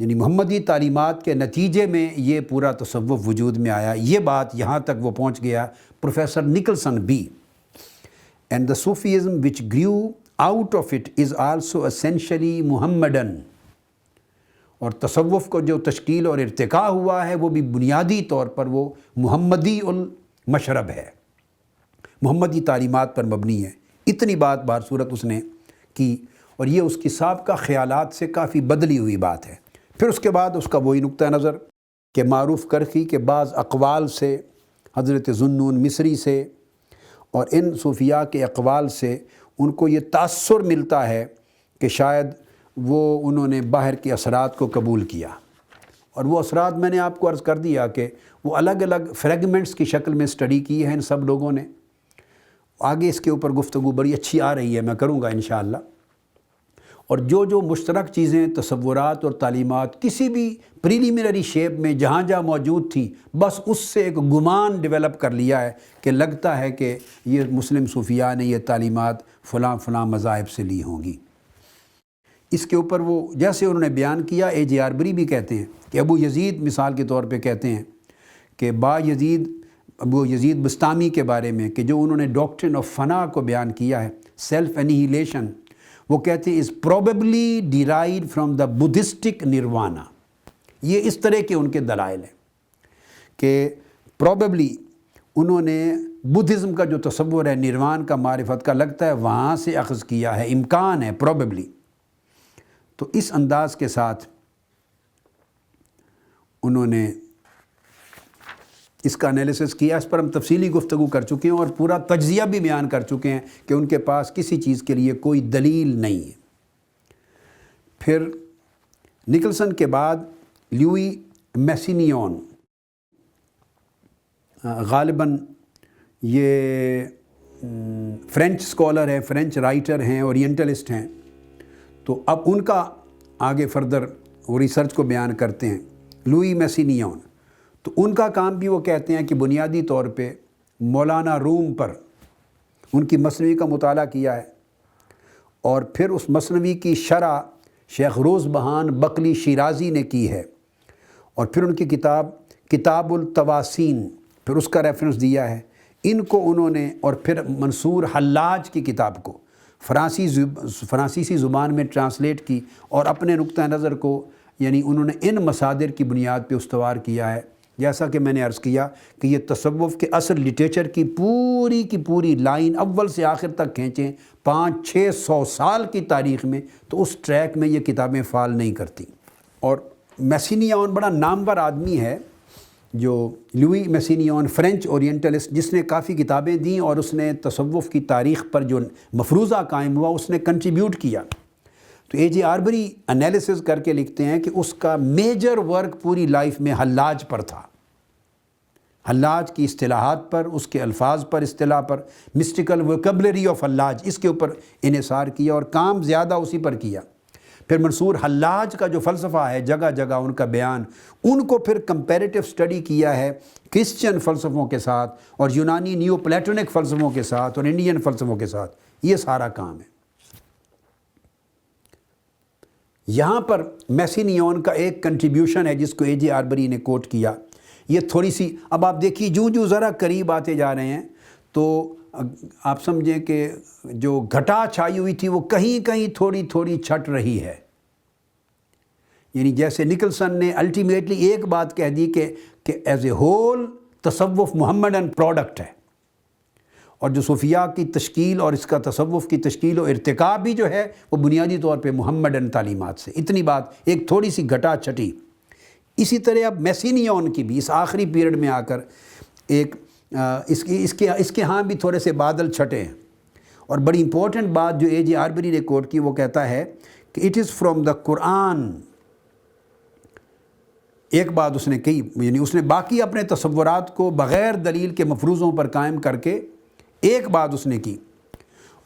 یعنی محمدی تعلیمات کے نتیجے میں یہ پورا تصوف وجود میں آیا. یہ بات یہاں تک وہ پہنچ گیا پروفیسر نکلسن بھی. And the Sufism which grew out of it is also essentially Muhammadan. اور تصوف کو جو تشکیل اور ارتقاء ہوا ہے وہ بھی بنیادی طور پر وہ محمدی المشرب ہے، محمدی تعلیمات پر مبنی ہے. اتنی بات بہر صورت اس نے کی، اور یہ اس کی سابقہ خیالات سے کافی بدلی ہوئی بات ہے. پھر اس کے بعد اس کا وہی نقطہ نظر کہ معروف کرخی کے بعض اقوال سے، حضرت ذوالنون مصری سے اور ان صوفیاء کے اقوال سے ان کو یہ تاثر ملتا ہے کہ شاید انہوں نے باہر کے اثرات کو قبول کیا. اور وہ اثرات میں نے آپ کو عرض کر دیا کہ وہ الگ الگ فریگمنٹس کی شکل میں سٹڈی کی ہے ان سب لوگوں نے. آگے اس کے اوپر گفتگو بڑی اچھی آ رہی ہے، میں کروں گا انشاءاللہ. اور جو مشترک چیزیں، تصورات اور تعلیمات کسی بھی پریلیمنری شیپ میں جہاں جہاں موجود تھی، بس اس سے ایک گمان ڈیولپ کر لیا ہے کہ لگتا ہے کہ یہ مسلم صوفیاء نے یہ تعلیمات فلاں فلاں مذاہب سے لی ہوں گی. اس کے اوپر وہ جیسے انہوں نے بیان کیا، A.J. آربری بھی کہتے ہیں کہ ابو یزید مثال کے طور پہ کہتے ہیں کہ ابو یزید بستامی کے بارے میں کہ جو انہوں نے ڈاکٹرن آف فنا کو بیان کیا ہے، سیلف انہیلیشن، وہ کہتے ہیں is probably derived from the Buddhistic nirvana. یہ اس طرح کے ان کے دلائل ہیں کہ پروبیبلی انہوں نے بدھزم کا جو تصور ہے نروان کا، معرفت کا، لگتا ہے وہاں سے اخذ کیا ہے، امکان ہے پروبیبلی. تو اس انداز کے ساتھ انہوں نے اس کا انالیسس کیا. اس پر ہم تفصیلی گفتگو کر چکے ہیں اور پورا تجزیہ بھی بیان کر چکے ہیں کہ ان کے پاس کسی چیز کے لیے کوئی دلیل نہیں ہے. پھر نکلسن کے بعد لیوئی میسینیون، غالباً یہ فرینچ اسکالر ہیں، فرینچ رائٹر ہیں، اورینٹلسٹ ہیں. تو اب ان کا آگے فردر وہ ریسرچ کو بیان کرتے ہیں. لوئی میسینیون، تو ان کا کام بھی وہ کہتے ہیں کہ بنیادی طور پہ مولانا روم پر ان کی مثنوی کا مطالعہ کیا ہے، اور پھر اس مثنوی کی شرح شیخ روزبہان بقلی شیرازی نے کی ہے، اور پھر ان کی کتاب التواسین، پھر اس کا ریفرنس دیا ہے. ان کو انہوں نے، اور پھر منصور حلاج کی کتاب کو فرانسیسی زبان میں ٹرانسلیٹ کی، اور اپنے نقطہ نظر کو یعنی انہوں نے ان مصادر کی بنیاد پہ استوار کیا ہے. جیسا کہ میں نے عرض کیا کہ یہ تصوف کے اصل لٹریچر کی پوری لائن اول سے آخر تک کھینچیں 500-600 سال کی تاریخ میں، تو اس ٹریک میں یہ کتابیں فال نہیں کرتی. اور میسینیون بڑا نامور آدمی ہے، جو لوئی میسینیون، فرینچ اورینٹلسٹ، جس نے کافی کتابیں دیں اور اس نے تصوف کی تاریخ پر جو مفروضہ قائم ہوا اس نے کنٹریبیوٹ کیا. تو A.J. آربری انالیسز کر کے لکھتے ہیں کہ اس کا میجر ورک پوری لائف میں حلاج پر تھا، حلاج کی اصطلاحات پر، اس کے الفاظ پر، اصطلاح پر، مسٹیکل ووکیبلری آف حلاج، اس کے اوپر انحصار کیا اور کام زیادہ اسی پر کیا. پھر منصور حلاج کا جو فلسفہ ہے، جگہ جگہ ان کا بیان، ان کو پھر کمپیریٹیو سٹڈی کیا ہے کرسچن فلسفوں کے ساتھ اور یونانی نیو پلیٹونک فلسفوں کے ساتھ اور انڈین فلسفوں کے ساتھ. یہ سارا کام ہے. یہاں پر میسینیون کا ایک کنٹریبیوشن ہے جس کو A.J. آربری نے کوٹ کیا. یہ تھوڑی سی، اب آپ دیکھیے جو ذرا قریب آتے جا رہے ہیں تو آپ سمجھیں کہ جو گھٹا چھائی ہوئی تھی وہ کہیں تھوڑی چھٹ رہی ہے. یعنی جیسے نکلسن نے الٹیمیٹلی ایک بات کہہ دی کہ ایز اے ہول تصوف محمدن پروڈکٹ ہے، اور جو صوفیاء کی تشکیل اور اس کا تصوف کی تشکیل و ارتقاء بھی جو ہے وہ بنیادی طور پہ محمدن تعلیمات سے. اتنی بات ایک تھوڑی سی گھٹا چھٹی. اسی طرح اب میسینیون کی بھی اس آخری پیریڈ میں آ کر ایک اس کے ہاں بھی تھوڑے سے بادل چھٹے ہیں. اور بڑی امپورٹنٹ بات جو A.J. آربری نے کوٹ کی، وہ کہتا ہے کہ اٹ از فرام دا قرآن. ایک بات اس نے کہی، یعنی اس نے باقی اپنے تصورات کو بغیر دلیل کے مفروضوں پر قائم کر کے ایک بات اس نے کی،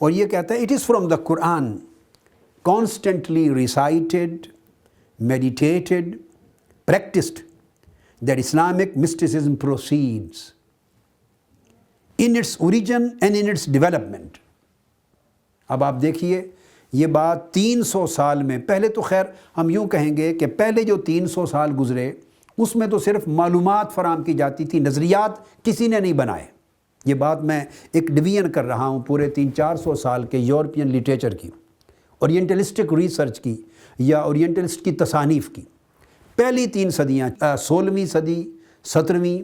اور یہ کہتا ہے it is from the Quran constantly recited meditated practiced that Islamic mysticism proceeds in its origin and in its development. اب آپ دیکھیے یہ بات 300 سال میں، پہلے تو خیر ہم یوں کہیں گے کہ پہلے جو 300 سال گزرے اس میں تو صرف معلومات فراہم کی جاتی تھی، نظریات کسی نے نہیں بنائے۔ یہ بات میں ایک ڈویژن کر رہا ہوں پورے 300-400 سال کے یورپین لٹریچر کی، اورینٹلسٹک ریسرچ کی یا اورینٹلسٹ کی تصانیف کی۔ پہلی 3 صدیاں 16ویں صدی، 17ویں،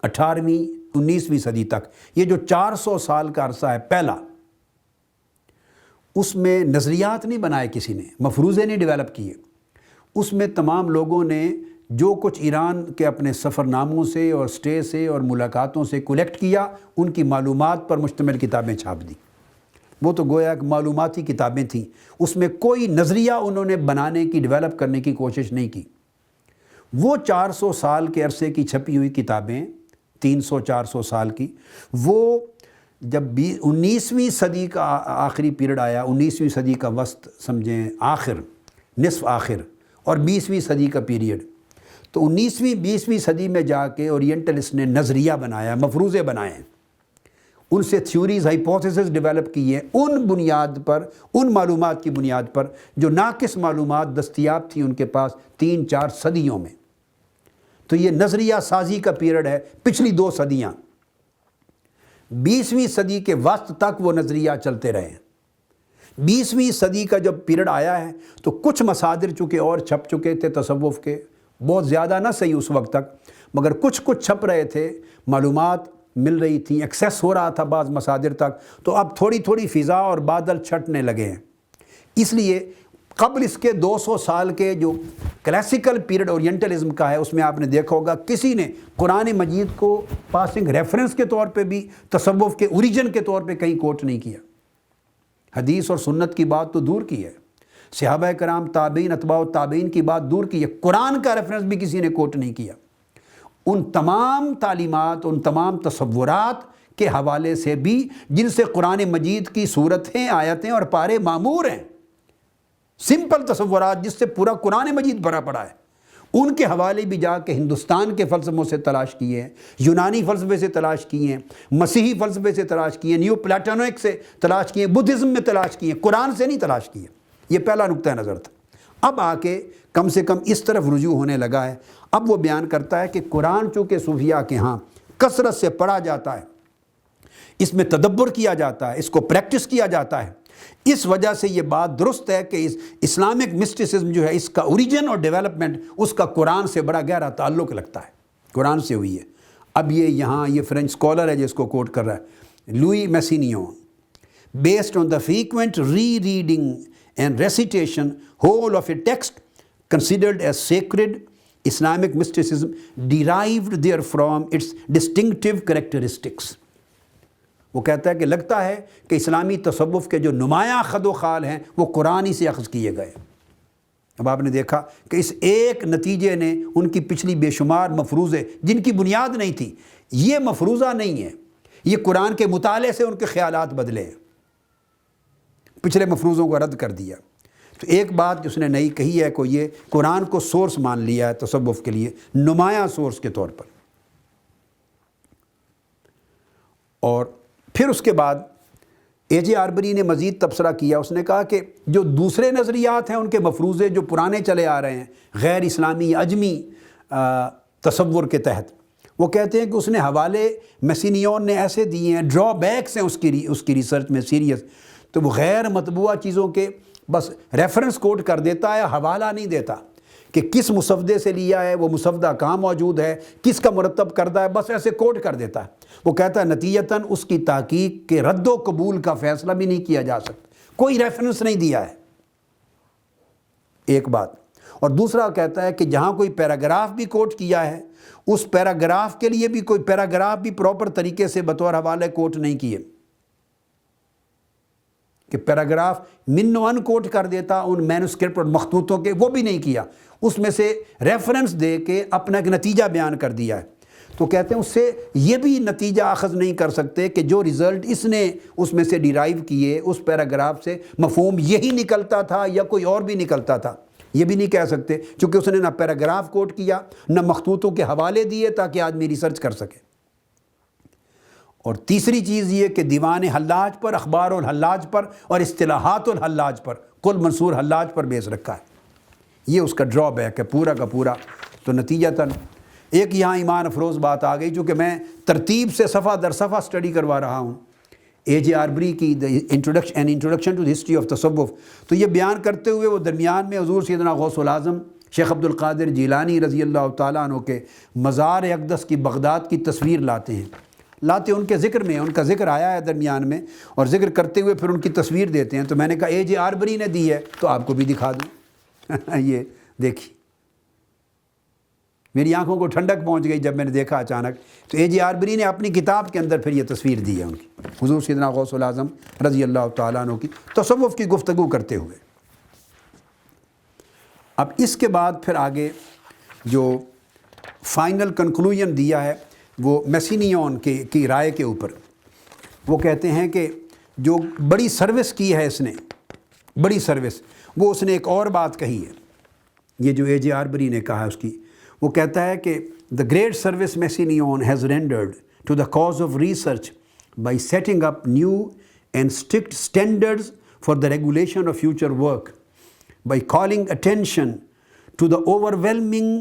18ویں، 19ویں صدی تک، یہ جو 400 سال کا عرصہ ہے پہلا، اس میں نظریات نہیں بنائے کسی نے، مفروضے نہیں ڈیولپ کیے۔ اس میں تمام لوگوں نے جو کچھ ایران کے اپنے سفر ناموں سے اور سٹے سے اور ملاقاتوں سے کلیکٹ کیا، ان کی معلومات پر مشتمل کتابیں چھاپ دی۔ وہ تو گویا کہ معلوماتی کتابیں تھیں، اس میں کوئی نظریہ انہوں نے بنانے کی، ڈیولپ کرنے کی کوشش نہیں کی۔ وہ 400 سال کے عرصے کی چھپی ہوئی کتابیں، 300-400 سال کی، وہ جب 19ویں صدی کا آخری پیریڈ آیا، 19ویں صدی کا وسط سمجھیں، آخر، نصف آخر، اور 20ویں صدی کا پیریڈ، تو 19ویں 20ویں صدی میں جا کے اورینٹلسٹ نے نظریہ بنایا، مفروضے بنائے، ان سے تھیوریز، ہائپوتھیسز ڈیولپ کیے، ان بنیاد پر، ان معلومات کی بنیاد پر جو ناقص معلومات دستیاب تھیں ان کے پاس 3-4 صدیوں میں۔ تو یہ نظریہ سازی کا پیریڈ ہے، پچھلی 2 صدیاں۔ 20ویں صدی کے وسط تک وہ نظریہ چلتے رہے۔ 20ویں صدی کا جب پیریڈ آیا ہے تو کچھ مصادر چونکہ اور چھپ چکے تھے تصوف کے، بہت زیادہ نہ صحیح اس وقت تک، مگر کچھ چھپ رہے تھے، معلومات مل رہی تھی، ایکسیس ہو رہا تھا بعض مصادر تک، تو اب تھوڑی تھوڑی فضا اور بادل چھٹنے لگے ہیں۔ اس لیے قبل اس کے 200 سال کے جو کلاسیکل پیریڈ اورینٹلزم کا ہے، اس میں آپ نے دیکھا ہوگا کسی نے قرآن مجید کو پاسنگ ریفرنس کے طور پہ بھی، تصوف کے اوریجن کے طور پہ کہیں کوٹ نہیں کیا۔ حدیث اور سنت کی بات تو دور کی ہے، صحابہ کرام، تابعین، اتباع تابعین کی بات دور کی ہے، قرآن کا ریفرنس بھی کسی نے کوٹ نہیں کیا۔ ان تمام تعلیمات، ان تمام تصورات کے حوالے سے بھی جن سے قرآن مجید کی صورتیں، آیتیں اور پارے معمور ہیں، سمپل تصورات جس سے پورا قرآن مجید بھرا پڑا ہے، ان کے حوالے بھی جا کے ہندوستان کے فلسفوں سے تلاش کیے ہیں، یونانی فلسفے سے تلاش کیے ہیں، مسیحی فلسفے سے تلاش کیے ہیں، نیو پلاٹونک سے تلاش کیے ہیں، بدھزم میں تلاش کیے ہیں، قرآن سے نہیں تلاش کیے۔ یہ پہلا نقطہ نظر تھا۔ اب آ کے کم سے کم اس طرف رجوع ہونے لگا ہے۔ اب وہ بیان کرتا ہے کہ قرآن چونکہ صوفیاء کے ہاں کثرت سے پڑھا جاتا ہے، اس میں تدبر کیا جاتا ہے، اس کو پریکٹس کیا جاتا ہے، اس وجہ سے یہ بات درست ہے کہ اس اسلامک مسٹسزم جو ہے، اس کا اوریجن اور ڈیولپمنٹ اس کا قرآن سے بڑا گہرا تعلق لگتا ہے، قرآن سے ہوئی ہے۔ اب یہاں یہ فرینچ اسکالر ہے جس کو کوٹ کر رہا ہے، Louis Massignon, based on the frequent re reading and recitation whole of a text considered as sacred, Islamic mysticism derived therefrom its distinctive characteristics۔ وہ کہتا ہے کہ لگتا ہے کہ اسلامی تصوف کے جو نمایاں خد و خال ہیں وہ قرآن ہی سے اخذ کیے گئے۔ اب آپ نے دیکھا کہ اس ایک نتیجے نے ان کی پچھلی بے شمار مفروضے جن کی بنیاد نہیں تھی، یہ مفروضہ نہیں ہے، یہ قرآن کے مطالعے سے ان کے خیالات بدلے ہیں، پچھلے مفروضوں کو رد کر دیا۔ تو ایک بات جو اس نے نئی کہی ہے، کو یہ قرآن کو سورس مان لیا ہے تصوف کے لیے، نمایاں سورس کے طور پر۔ اور پھر اس کے بعد اے جے آربری نے مزید تبصرہ کیا، اس نے کہا کہ جو دوسرے نظریات ہیں ان کے مفروضے جو پرانے چلے آ رہے ہیں غیر اسلامی عجمی تصور کے تحت، وہ کہتے ہیں کہ اس نے حوالے میسینیون نے ایسے دیے ہیں، ڈرا بیکس ہیں اس کی ریسرچ میں سیریس، تو وہ غیر مطبوعہ چیزوں کے بس ریفرنس کوٹ کر دیتا ہے، حوالہ نہیں دیتا کہ کس مصودے سے لیا ہے، وہ مصودہ کہاں موجود ہے، کس کا مرتب کردہ ہے، بس ایسے کوٹ کر دیتا ہے۔ وہ کہتا ہے نتیجتاً اس کی تحقیق کے رد و قبول کا فیصلہ بھی نہیں کیا جا سکتا، کوئی ریفرنس نہیں دیا ہے، ایک بات۔ اور دوسرا کہتا ہے کہ جہاں کوئی پیراگراف بھی کوٹ کیا ہے، اس پیراگراف کے لیے بھی کوئی پیراگراف بھی پراپر طریقے سے بطور حوالے کوٹ نہیں کیے، کہ پیراگراف من و ان کوٹ کر دیتا ان مینوسکرپٹ اور مخطوطوں کے، وہ بھی نہیں کیا، اس میں سے ریفرنس دے کے اپنا ایک نتیجہ بیان کر دیا ہے۔ تو کہتے ہیں اس سے یہ بھی نتیجہ اخذ نہیں کر سکتے کہ جو رزلٹ اس نے اس میں سے ڈیرائیو کیے، اس پیراگراف سے مفہوم یہی نکلتا تھا یا کوئی اور بھی نکلتا تھا، یہ بھی نہیں کہہ سکتے، چونکہ اس نے نہ پیراگراف کوٹ کیا، نہ مخطوطوں کے حوالے دیے تاکہ آدمی ریسرچ کر سکے۔ اور تیسری چیز یہ کہ دیوان حلاج پر، اخبار الحلاج پر اور اصطلاحات الحلاج پر، کل منصور حلاج پر بیس رکھا ہے۔ یہ اس کا ڈرا بیک ہے پورا کا پورا۔ تو نتیجتاً ایک یہاں ایمان افروز بات آ گئی، چونکہ میں ترتیب سے صفحہ در صفحہ سٹڈی کروا رہا ہوں اے جے آربری کی introduction to the history of تصوف، تو یہ بیان کرتے ہوئے وہ درمیان میں حضور سیدنا غوث العظم شیخ عبد القادر جیلانی رضی اللہ تعالیٰ عنہ کے مزار اقدس کی بغداد کی تصویر لاتے ان کے ذکر میں، ان کا ذکر آیا ہے درمیان میں، اور ذکر کرتے ہوئے پھر ان کی تصویر دیتے ہیں۔ تو میں نے کہا اے جے آربری نے دی ہے تو آپ کو بھی دکھا دوں۔ یہ دیکھیے، میری آنکھوں کو ٹھنڈک پہنچ گئی جب میں نے دیکھا اچانک، تو اے جے آربری نے اپنی کتاب کے اندر پھر یہ تصویر دی ہے ان کی، حضور سیدنا غوث العظم رضی اللہ تعالیٰ عنہ کی تصوف کی گفتگو کرتے ہوئے۔ اب اس کے بعد پھر آگے جو فائنل کنکلوژن دیا ہے وہ میسینیون کی رائے کے اوپر، وہ کہتے ہیں کہ جو بڑی سروس کی ہے اس نے، بڑی سروس، وہ اس نے ایک اور بات کہی ہے، یہ جو اے جے آربری نے کہا ہے اس کی، وہ کہتا ہے کہ the great service Messinion has rendered to the cause of research by setting up new and strict standards for the regulation of future work, by calling attention to the overwhelming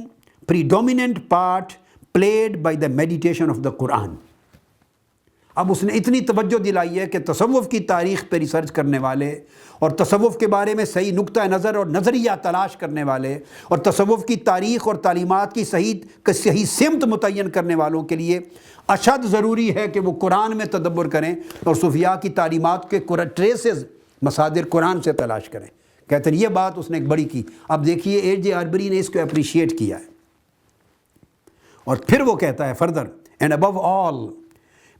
predominant part played by the meditation of the Quran۔ اب اس نے اتنی توجہ دلائی ہے کہ تصوف کی تاریخ پہ ریسرچ کرنے والے اور تصوف کے بارے میں صحیح نقطہ نظر اور نظریہ تلاش کرنے والے اور تصوف کی تاریخ اور تعلیمات کی صحیح سمت متعین کرنے والوں کے لیے اشد ضروری ہے کہ وہ قرآن میں تدبر کریں اور صوفیاء کی تعلیمات کے ٹریسز مصادر قرآن سے تلاش کریں۔ کہتے ہیں یہ بات اس نے ایک بڑی کی۔ اب دیکھیے اے جے آربری نے اس کو اپریشیٹ کیا ہے، اور پھر وہ کہتا ہے further, and above all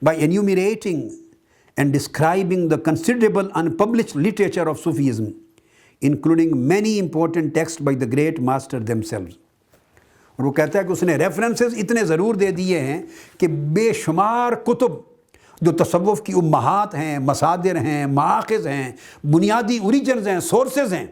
by enumerating and describing the considerable unpublished literature of Sufism, including many important texts by the great master themselves۔ اور وہ کہتا ہے کہ اس نے ریفرنسز اتنے ضرور دے دیے ہیں کہ بے شمار کتب جو تصوف کی امہات ہیں، مصادر ہیں، مآخذ ہیں، بنیادی اوریجنز ہیں، سورسز ہیں،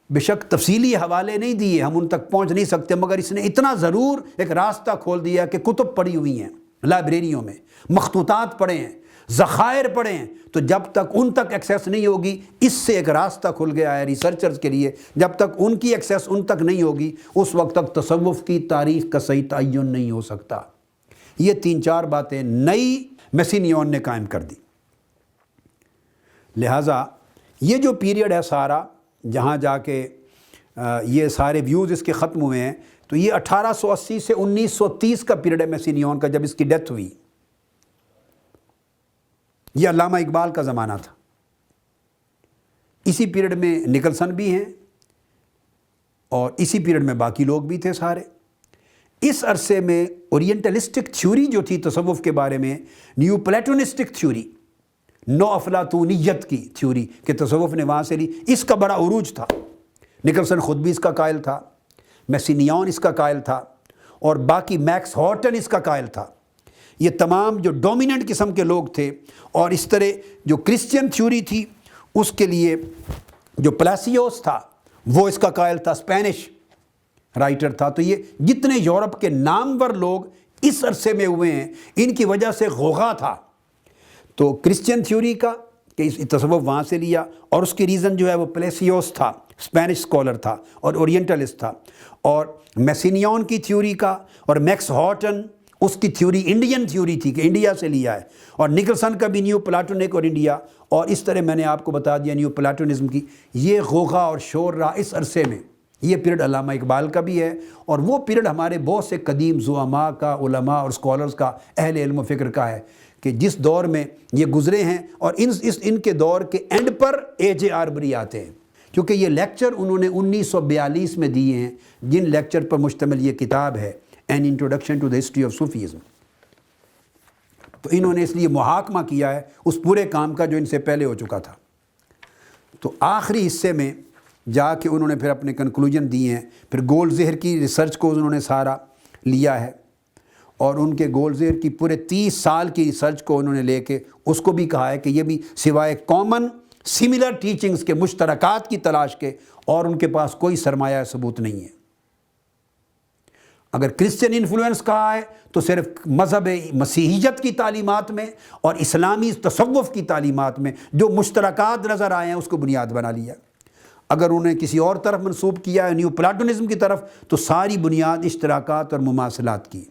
بے شک تفصیلی حوالے نہیں دیے، ہم ان تک پہنچ نہیں سکتے، مگر اس نے اتنا ضرور ایک راستہ کھول دیا کہ کتب پڑھی ہوئی ہیں لائبریریوں میں، مخطوطات پڑھے ہیں، ذخائر پڑھے ہیں، تو جب تک ان تک ایکسیس نہیں ہوگی، اس سے ایک راستہ کھل گیا ہے ریسرچرز کے لیے، جب تک ان کی ایکسیس ان تک نہیں ہوگی اس وقت تک تصوف کی تاریخ کا صحیح تعین نہیں ہو سکتا۔ یہ 3-4 باتیں نئی میسینیون نے قائم کر دی۔ لہٰذا یہ جو پیریڈ ہے سارا، جہاں جا کے یہ سارے ویوز اس کے ختم ہوئے ہیں، تو یہ 1880 سے 1930 کا پیریڈ ہے میسینیون کا، جب اس کی ڈیتھ ہوئی۔ یہ علامہ اقبال کا زمانہ تھا۔ اسی پیریڈ میں نکلسن بھی ہیں اور اسی پیریڈ میں باقی لوگ بھی تھے سارے۔ اس عرصے میں اورینٹلسٹک تھیوری جو تھی تصوف کے بارے میں، نیو پلیٹونسٹک تھیوری، نو افلاطونیت کی تھیوری کہ تصوف نے وہاں سے لی، اس کا بڑا عروج تھا۔ نکلسن خود بھی اس کا قائل تھا، میسینیون اس کا قائل تھا، اور باقی میکس ہارٹن اس کا قائل تھا۔ یہ تمام جو ڈومیننٹ قسم کے لوگ تھے، اور اس طرح جو کرسچین تھیوری تھی اس کے لیے جو پلاسیوس تھا وہ اس کا قائل تھا، اسپینش رائٹر تھا۔ تو یہ جتنے یورپ کے نامور لوگ اس عرصے میں ہوئے ہیں، ان کی وجہ سے غوغا تھا۔ تو کرسچین تھیوری کا کہ اس تصوف وہاں سے لیا، اور اس کی ریزن جو ہے وہ پلیسیوس تھا، اسپینش اسکالر تھا اور اورینٹلسٹ تھا، اور میسینیون کی تھیوری کا اور میکس ہارٹن اس کی تھیوری انڈین تھیوری تھی کہ انڈیا سے لیا ہے، اور نکلسن کا بھی نیو پلاٹونک اور انڈیا، اور اس طرح میں نے آپ کو بتا دیا نیو پلاٹونزم کی۔ یہ غوغا اور شور رہا اس عرصے میں۔ یہ پیریڈ علامہ اقبال کا بھی ہے، اور وہ پیریڈ ہمارے بہت سے قدیم زعماء کا، علماء اور اسکالرز کا، اہل علم و فکر کا ہے، کہ جس دور میں یہ گزرے ہیں، اور ان کے دور کے اینڈ پر اے جے آربری آتے ہیں، کیونکہ یہ لیکچر انہوں نے 1942 میں دیے ہیں، جن لیکچر پر مشتمل یہ کتاب ہے، an introduction to the history of Sufism. تو انہوں نے اس لیے محاکمہ کیا ہے اس پورے کام کا جو ان سے پہلے ہو چکا تھا۔ تو آخری حصے میں جا کے انہوں نے پھر اپنے کنکلوژن دیے ہیں، پھر گولڈ زہر کی ریسرچ کو انہوں نے سارا لیا ہے، اور ان کے گولڈ زہر کی پورے 30 سال کی ریسرچ کو انہوں نے لے کے اس کو بھی کہا ہے کہ یہ بھی سوائے کامن سملر ٹیچنگز کے، مشترکات کی تلاش کے، اور ان کے پاس کوئی سرمایہ ثبوت نہیں ہے۔ اگر کرسچن انفلوئنس کہا ہے تو صرف مذہب مسیحیت کی تعلیمات میں اور اسلامی تصوف کی تعلیمات میں جو مشترکات نظر آئے ہیں اس کو بنیاد بنا لیا۔ اگر انہیں کسی اور طرف منسوب کیا ہے نیو پلاٹونزم کی طرف تو ساری بنیاد اشتراکات اور مماثلات کی۔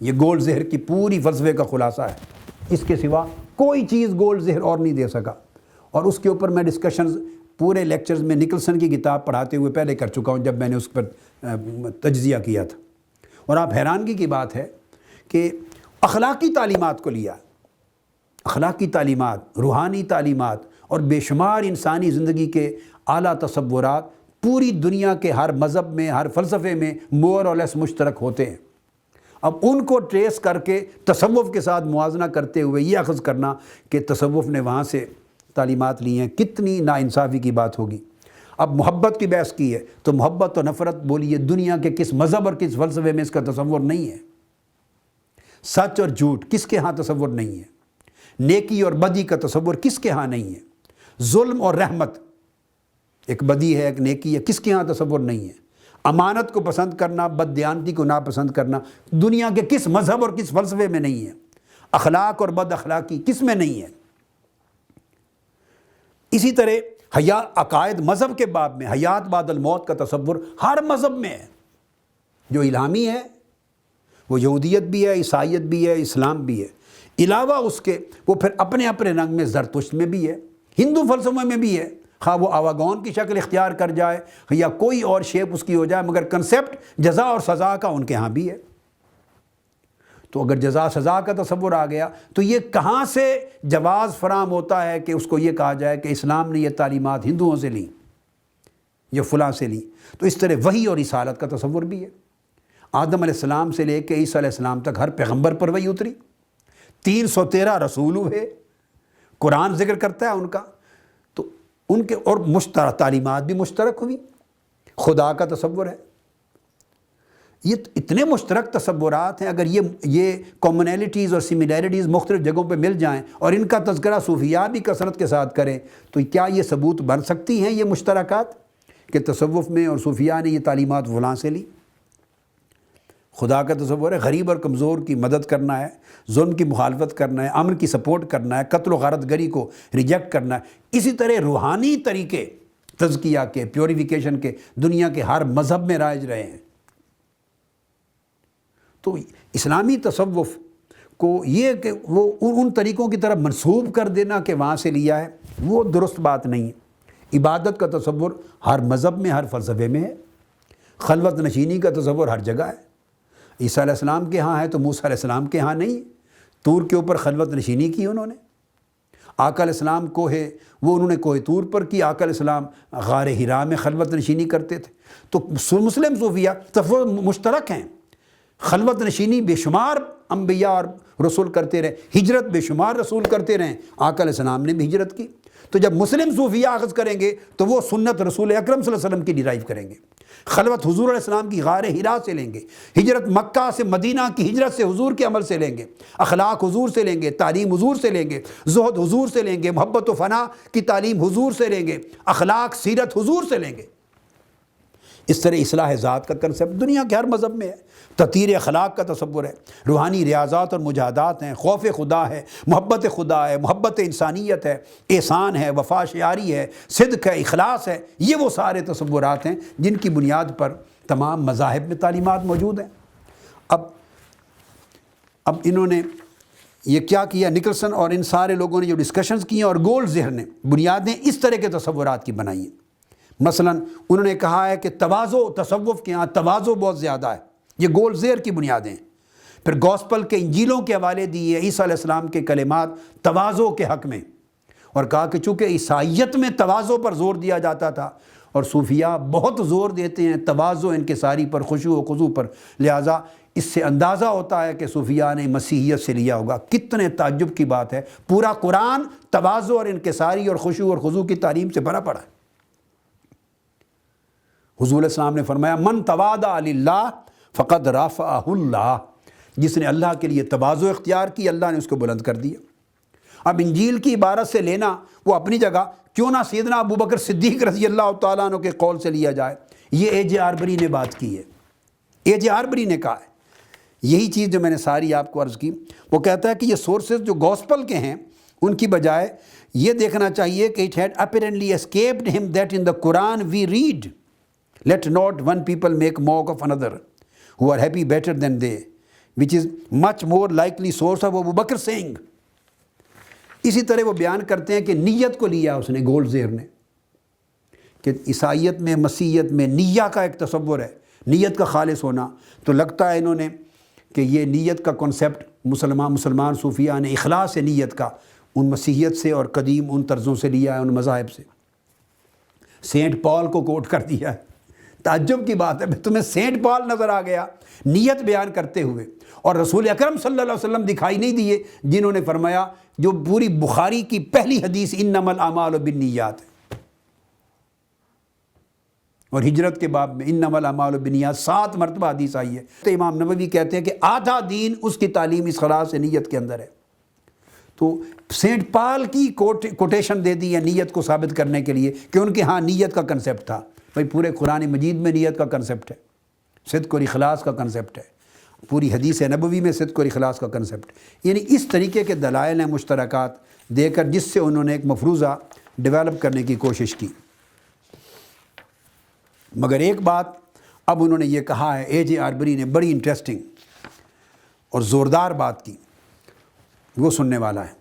یہ گولڈ زہر کی پوری فلسفے کا خلاصہ ہے، اس کے سوا کوئی چیز گولڈ زہر اور نہیں دے سکا، اور اس کے اوپر میں ڈسکشنز پورے لیکچرز میں نکلسن کی کتاب پڑھاتے ہوئے پہلے کر چکا ہوں جب میں نے اس پر تجزیہ کیا تھا۔ اور آپ حیرانگی کی بات ہے کہ اخلاقی تعلیمات کو لیا، اخلاقی تعلیمات، روحانی تعلیمات اور بے شمار انسانی زندگی کے اعلیٰ تصورات پوری دنیا کے ہر مذہب میں، ہر فلسفے میں مور اور لیس مشترک ہوتے ہیں۔ اب ان کو ٹریس کر کے تصوف کے ساتھ موازنہ کرتے ہوئے یہ اخذ کرنا کہ تصوف نے وہاں سے تعلیمات لی ہیں، کتنی ناانصافی کی بات ہوگی۔ اب محبت کی بحث کی ہے تو محبت و نفرت بولیے دنیا کے کس مذہب اور کس فلسفے میں اس کا تصور نہیں ہے۔ سچ اور جھوٹ کس کے ہاں تصور نہیں ہے، نیکی اور بدی کا تصور کس کے ہاں نہیں ہے، ظلم اور رحمت ایک بدی ہے ایک نیکی ہے، کس کے ہاں تصور نہیں ہے، امانت کو پسند کرنا بددیانتی کو ناپسند کرنا دنیا کے کس مذہب اور کس فلسفے میں نہیں ہے، اخلاق اور بد اخلاقی کس میں نہیں ہے۔ اسی طرح حیا عقائد مذہب کے باب میں حیات بعد الموت کا تصور ہر مذہب میں ہے، جو الہامی ہے وہ یہودیت بھی ہے، عیسائیت بھی ہے، اسلام بھی ہے، علاوہ اس کے وہ پھر اپنے اپنے رنگ میں زرتشت میں بھی ہے، ہندو فلسفے میں بھی ہے، خواہ وہ آواگون کی شکل اختیار کر جائے یا کوئی اور شیپ اس کی ہو جائے، مگر کنسیپٹ جزا اور سزا کا ان کے ہاں بھی ہے۔ تو اگر جزا سزا کا تصور آ گیا تو یہ کہاں سے جواز فراہم ہوتا ہے کہ اس کو یہ کہا جائے کہ اسلام نے یہ تعلیمات ہندوؤں سے لیں یا فلاں سے لیں۔ تو اس طرح وحی اور رسالت کا تصور بھی ہے۔ آدم علیہ السلام سے لے کے عیسیٰ علیہ السلام تک ہر پیغمبر پر وحی اتری، 313 رسول ہوئے، قرآن ذکر کرتا ہے ان کا، تو ان کے اور مشترک تعلیمات بھی مشترک ہوئی، خدا کا تصور ہے۔ یہ اتنے مشترک تصورات ہیں، اگر یہ کامنیلٹیز اور سملیرٹیز مختلف جگہوں پہ مل جائیں اور ان کا تذکرہ صوفیاء بھی کثرت کے ساتھ کریں تو کیا یہ ثبوت بن سکتی ہیں یہ مشترکات کہ تصوف میں اور صوفیاء نے یہ تعلیمات فلاں سے لی؟ خدا کا تصور ہے غریب اور کمزور کی مدد کرنا ہے، ظلم کی مخالفت کرنا ہے، امن کی سپورٹ کرنا ہے، قتل و غارت گری کو ریجیکٹ کرنا ہے۔ اسی طرح روحانی طریقے تزکیہ کے، پیوریفیکیشن کے دنیا کے ہر مذہب میں رائج رہے ہیں۔ تو اسلامی تصوف کو یہ کہ وہ ان طریقوں کی طرف منسوب کر دینا کہ وہاں سے لیا ہے وہ درست بات نہیں ہے۔ عبادت کا تصور ہر مذہب میں ہر فلسفے میں ہے، خلوت نشینی کا تصور ہر جگہ ہے۔ عیسیٰ علیہ السلام کے ہاں ہے تو موسیٰ علیہ السلام کے ہاں نہیں۔ طور کے اوپر خلوت نشینی کی انہوں نے، آقا علیہ السلام انہوں نے کوہ طور پر کی، آقا علیہ السلام غار حرا میں خلوت نشینی کرتے تھے۔ تو مسلم صوفیہ تصور مشترک ہیں، خلوت نشینی بے شمار انبیاء اور رسول کرتے رہے، ہجرت بے شمار رسول کرتے رہے، آقا علیہ السلام نے بھی ہجرت کی۔ تو جب مسلم صوفیہ اخذ کریں گے تو وہ سنت رسول اکرم صلی اللہ علیہ وسلم کی ڈیرائیو کریں گے، خلوت حضور علیہ السلام کی غار حرا سے لیں گے، ہجرت مکہ سے مدینہ کی ہجرت سے حضور کے عمل سے لیں گے، اخلاق حضور سے لیں گے، تعلیم حضور سے لیں گے، زہد حضور سے لیں گے، محبت و فنا کی تعلیم حضور سے لیں گے، اخلاق سیرت حضور سے لیں گے۔ اس طرح اصلاح ذات کا کنسپٹ دنیا کے ہر مذہب میں ہے، تطہیر اخلاق کا تصور ہے، روحانی ریاضات اور مجاہدات ہیں، خوف خدا ہے، محبت خدا ہے، محبت انسانیت ہے، احسان ہے، وفا شعاری ہے، صدق ہے، اخلاص ہے۔ یہ وہ سارے تصورات ہیں جن کی بنیاد پر تمام مذاہب میں تعلیمات موجود ہیں۔ اب انہوں نے یہ کیا کیا، نکلسن اور ان سارے لوگوں نے جو ڈسکشنز کی ہیں اور گولڈ زہر نے بنیادیں اس طرح کے تصورات کی بنائی ہیں۔ مثلا انہوں نے کہا ہے کہ تواضع، تصوف کے ہاں تواضع بہت زیادہ ہے، یہ گولڈ زہر کی بنیادیں ہیں۔ پھر گوسپل کے انجیلوں کے حوالے دیے عیسیٰ علیہ السلام کے کلمات تواضع کے حق میں، اور کہا کہ چونکہ عیسائیت میں تواضع پر زور دیا جاتا تھا اور صوفیاء بہت زور دیتے ہیں تواضع انکساری پر، خشوع و خضوع پر، لہٰذا اس سے اندازہ ہوتا ہے کہ صوفیاء نے مسیحیت سے لیا ہوگا۔ کتنے تعجب کی بات ہے، پورا قرآن تواضع اور انکساری اور خشوع اور خضوع کی تعلیم سے بھرا پڑا ہے۔ حضور علیہ السلام نے فرمایا من تواضع للہ فقد رفعہ اللہ، جس نے اللہ کے لیے تواضع اختیار کی اللہ نے اس کو بلند کر دیا۔ اب انجیل کی عبارت سے لینا وہ اپنی جگہ، کیوں نہ سیدنا ابو بکر صدیق رضی اللہ تعالیٰ عنہ کے قول سے لیا جائے، یہ اے جے آربری نے بات کی ہے۔ اے جے آربری نے کہا ہے یہی چیز جو میں نے ساری آپ کو عرض کی. وہ کہتا ہے کہ یہ سورسز جو گوسپل کے ہیں ان کی بجائے یہ دیکھنا چاہیے کہ it had apparently escaped him that in the Quran we read let not one people make mock of another who are happy better than they which is much more likely source of Abu Bakr saying. اسی طرح وہ بیان کرتے ہیں کہ نیت کو لیا اس نے گولڈ زیئر نے کہ عیسائیت میں مسیحیت میں نیہ کا ایک تصور ہے، نیت کا خالص ہونا. تو لگتا ہے انہوں نے کہ یہ نیت کا کنسیپٹ مسلمان صوفیہ نے اخلاص نیت کا ان مسیحیت سے اور قدیم ان طرزوں سے لیا ہے، ان مذاہب سے. سینٹ پال کو کوٹ کر دیا ہے. تعجب کی بات ہے تمہیں سینٹ پال نظر آ گیا نیت بیان کرتے ہوئے، اور رسول اکرم صلی اللہ علیہ وسلم دکھائی نہیں دیے جنہوں نے فرمایا جو پوری بخاری کی پہلی حدیث انما الاعمال بالنیات ہے، اور ہجرت کے باب میں انما الاعمال بالنیات 7 مرتبہ حدیث آئی ہے. تو امام نووی کہتے ہیں کہ آدھا دین اس کی تعلیم اس خلاص نیت کے اندر ہے. تو سینٹ پال کی کوٹیشن دے دی ہے نیت کو ثابت کرنے کے لیے کہ ان کے ہاں نیت کا کنسیپٹ تھا. بھائی پورے قرآن مجید میں نیت کا کنسیپٹ ہے، صدق اور اخلاص کا کنسیپٹ ہے، پوری حدیث نبوی میں صدق اور اخلاص کا کنسیپٹ. یعنی اس طریقے کے دلائل ہیں مشترکات دے کر جس سے انہوں نے ایک مفروضہ ڈیولپ کرنے کی کوشش کی. مگر ایک بات اب انہوں نے یہ کہا ہے، اے جے آربری نے بڑی انٹرسٹنگ اور زوردار بات کی، وہ سننے والا ہے.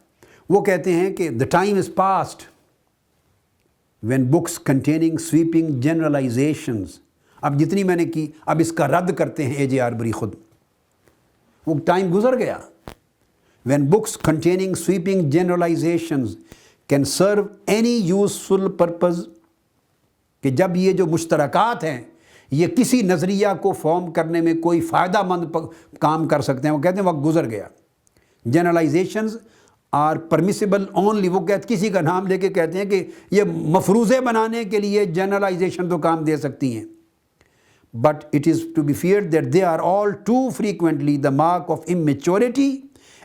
وہ کہتے ہیں کہ the time is past when books containing sweeping generalizations، اب جتنی میں نے کی اب اس کا رد کرتے ہیں اے جے آربری خود. وہ ٹائم گزر گیا. when books containing sweeping generalizations can serve any useful purpose، کہ جب یہ جو مشترکات ہیں یہ کسی نظریہ کو فارم کرنے میں کوئی فائدہ مند کام کر سکتے ہیں، وہ کہتے ہیں وقت گزر گیا. جنرلائزیشنز آر پرمیسیبل اونلی، وہ کسی کا نام لے کے کہتے ہیں کہ یہ مفروضے بنانے کے لیے جنرلائزیشن تو کام دے سکتی ہیں، but it is to be feared that they are all too frequently the mark of immaturity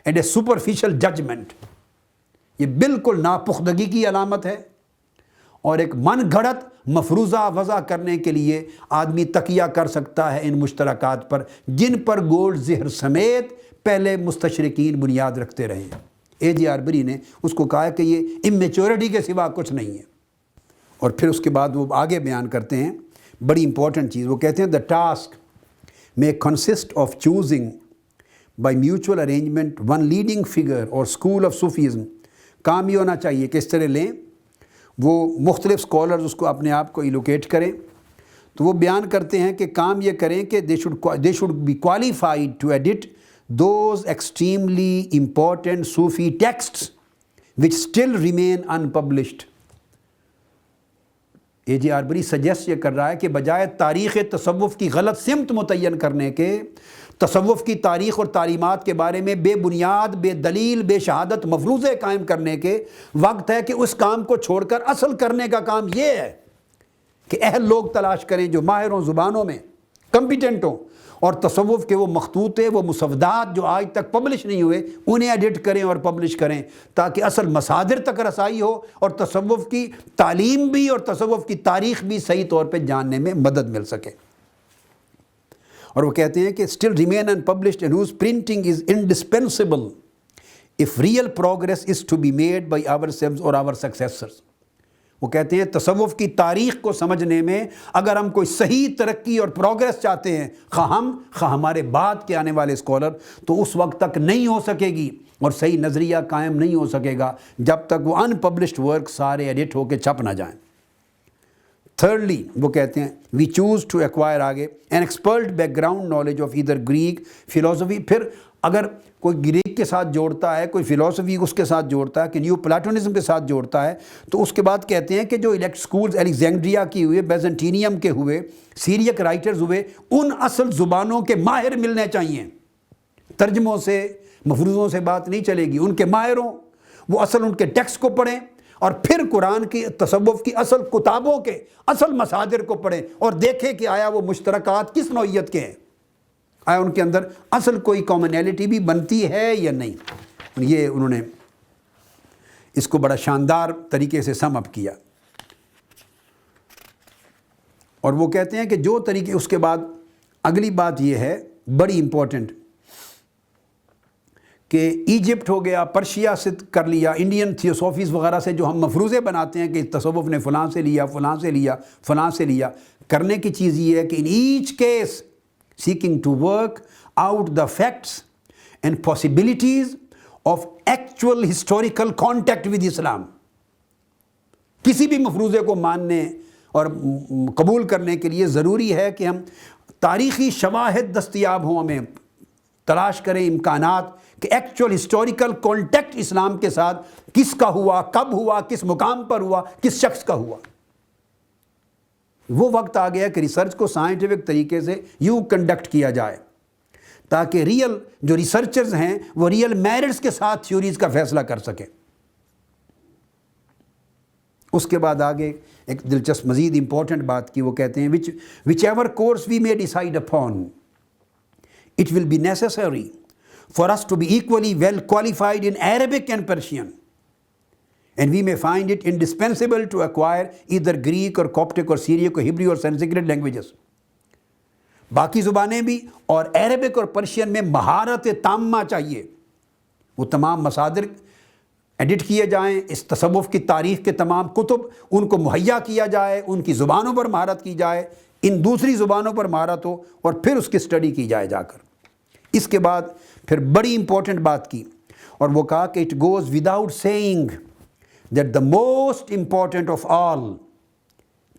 and a superficial judgment. یہ بالکل ناپختگی کی علامت ہے اور ایک من گھڑت مفروضہ وضع کرنے کے لیے آدمی تکیہ کر سکتا ہے ان مشترکات پر جن پر گولڈ زہر سمیت پہلے مستشرقین بنیاد رکھتے رہے ہیں. اے جے آربری نے اس کو کہا کہ یہ امیچورٹی کے سوا کچھ نہیں ہے. اور پھر اس کے بعد وہ آگے بیان کرتے ہیں بڑی امپورٹنٹ چیز. وہ کہتے ہیں the task may consist of choosing by mutual arrangement one leading figure or school of Sufism. کام یہ ہونا چاہیے کہ اس طرح لیں وہ مختلف اسکالرز اس کو اپنے آپ کو ایلوکیٹ کریں. تو وہ بیان کرتے ہیں کہ کام یہ کریں کہ they should be qualified to edit those extremely important Sufi texts which still remain unpublished. A J Arberry suggest یہ کر رہا ہے کہ بجائے تاریخ تصوف کی غلط سمت متعین کرنے کے، تصوف کی تاریخ اور تعلیمات کے بارے میں بے بنیاد، بے دلیل، بے شہادت مفروضے قائم کرنے کے، وقت ہے کہ اس کام کو چھوڑ کر اصل کرنے کا کام یہ ہے کہ اہل لوگ تلاش کریں جو ماہر ہوں، زبانوں میں کمپیٹنٹ ہوں، اور تصوف کے وہ مخطوطے، وہ مسودات جو آج تک پبلش نہیں ہوئے انہیں ایڈٹ کریں اور پبلش کریں تاکہ اصل مصادر تک رسائی ہو اور تصوف کی تعلیم بھی اور تصوف کی تاریخ بھی صحیح طور پہ جاننے میں مدد مل سکے. اور وہ کہتے ہیں کہ still remain unpublished and whose printing is indispensable if real progress is to be made by ourselves or our successors. وہ کہتے ہیں تصوف کی تاریخ کو سمجھنے میں اگر ہم کوئی صحیح ترقی اور پروگرس چاہتے ہیں، خواہ ہمارے بعد کے آنے والے اسکالر، تو اس وقت تک نہیں ہو سکے گی اور صحیح نظریہ قائم نہیں ہو سکے گا جب تک وہ ان پبلشڈ ورک سارے ایڈٹ ہو کے چھپ نہ جائیں. تھرڈلی وہ کہتے ہیں وی چوز ٹو ایکوائر آگے an expert back ground knowledge of ادھر گریک فلاسفی. پھر اگر کوئی گریک کے ساتھ جوڑتا ہے، کوئی فلاسفی اس کے ساتھ جوڑتا ہے، کہ نیو پلاٹونزم کے ساتھ جوڑتا ہے، تو اس کے بعد کہتے ہیں کہ جو سکولز الیگزینڈریا کی ہوئے، بیزنٹینیم کے ہوئے، سیریک رائٹرز ہوئے، ان اصل زبانوں کے ماہر ملنے چاہیے. ترجموں سے مفروضوں سے بات نہیں چلے گی، ان کے ماہروں، وہ اصل ان کے ٹیکسٹ کو پڑھیں اور پھر قرآن کی تصوف کی اصل کتابوں کے اصل مصادر کو پڑھیں اور دیکھیں کہ آیا وہ مشترکات کس نوعیت کے ہیں، آیا ان کے اندر اصل کوئی کامنیلٹی بھی بنتی ہے یا نہیں. یہ انہوں نے اس کو بڑا شاندار طریقے سے سم اپ کیا. اور وہ کہتے ہیں کہ جو طریقے اس کے بعد اگلی بات یہ ہے بڑی امپورٹنٹ کہ ایجپٹ ہو گیا، پرشیا سے کر لیا، انڈین تھیوسوفیز وغیرہ سے جو ہم مفروضے بناتے ہیں کہ تصوف نے فلاں سے لیا، فلاں سے لیا، فلاں سے لیا، کرنے کی چیز یہ ہے کہ in each case seeking to work out the facts and possibilities of actual historical contact with Islam. کسی بھی مفروضے کو ماننے اور قبول کرنے کے لیے ضروری ہے کہ ہم تاریخی شواہد دستیاب ہوں، ہمیں تلاش کریں امکانات کہ ایکچوئل ہسٹوریکل کانٹیکٹ اسلام کے ساتھ کس کا ہوا، کب ہوا، کس مقام پر ہوا، کس شخص کا ہوا. وہ وقت آ گیا کہ ریسرچ کو سائنٹیفک طریقے سے یوں کنڈکٹ کیا جائے تاکہ ریئل جو ریسرچرز ہیں وہ ریئل میرٹس کے ساتھ تھیوریز کا فیصلہ کر سکیں. اس کے بعد آگے ایک دلچسپ مزید امپورٹنٹ بات کی، وہ کہتے ہیں which ever course we may decide upon, it will be necessary for us to be equally well qualified in Arabic and Persian, and we may find it indispensable to acquire either Greek or Coptic or Syriac or Hebrew or Sanskrit languages. باقی زبانیں بھی اور Arabic اور Persian میں مہارت تامہ چاہیے. وہ تمام مصادر ایڈٹ کیے جائیں، اس تصوف کی تاریخ کے تمام کتب ان کو مہیا کیا جائے، ان کی زبانوں پر مہارت کی جائے، ان دوسری زبانوں پر مہارت ہو اور پھر اس کی اسٹڈی کی جائے جا کر. اس کے بعد پھر بڑی امپورٹنٹ بات کی اور وہ کہا کہ it goes without saying that the most important of all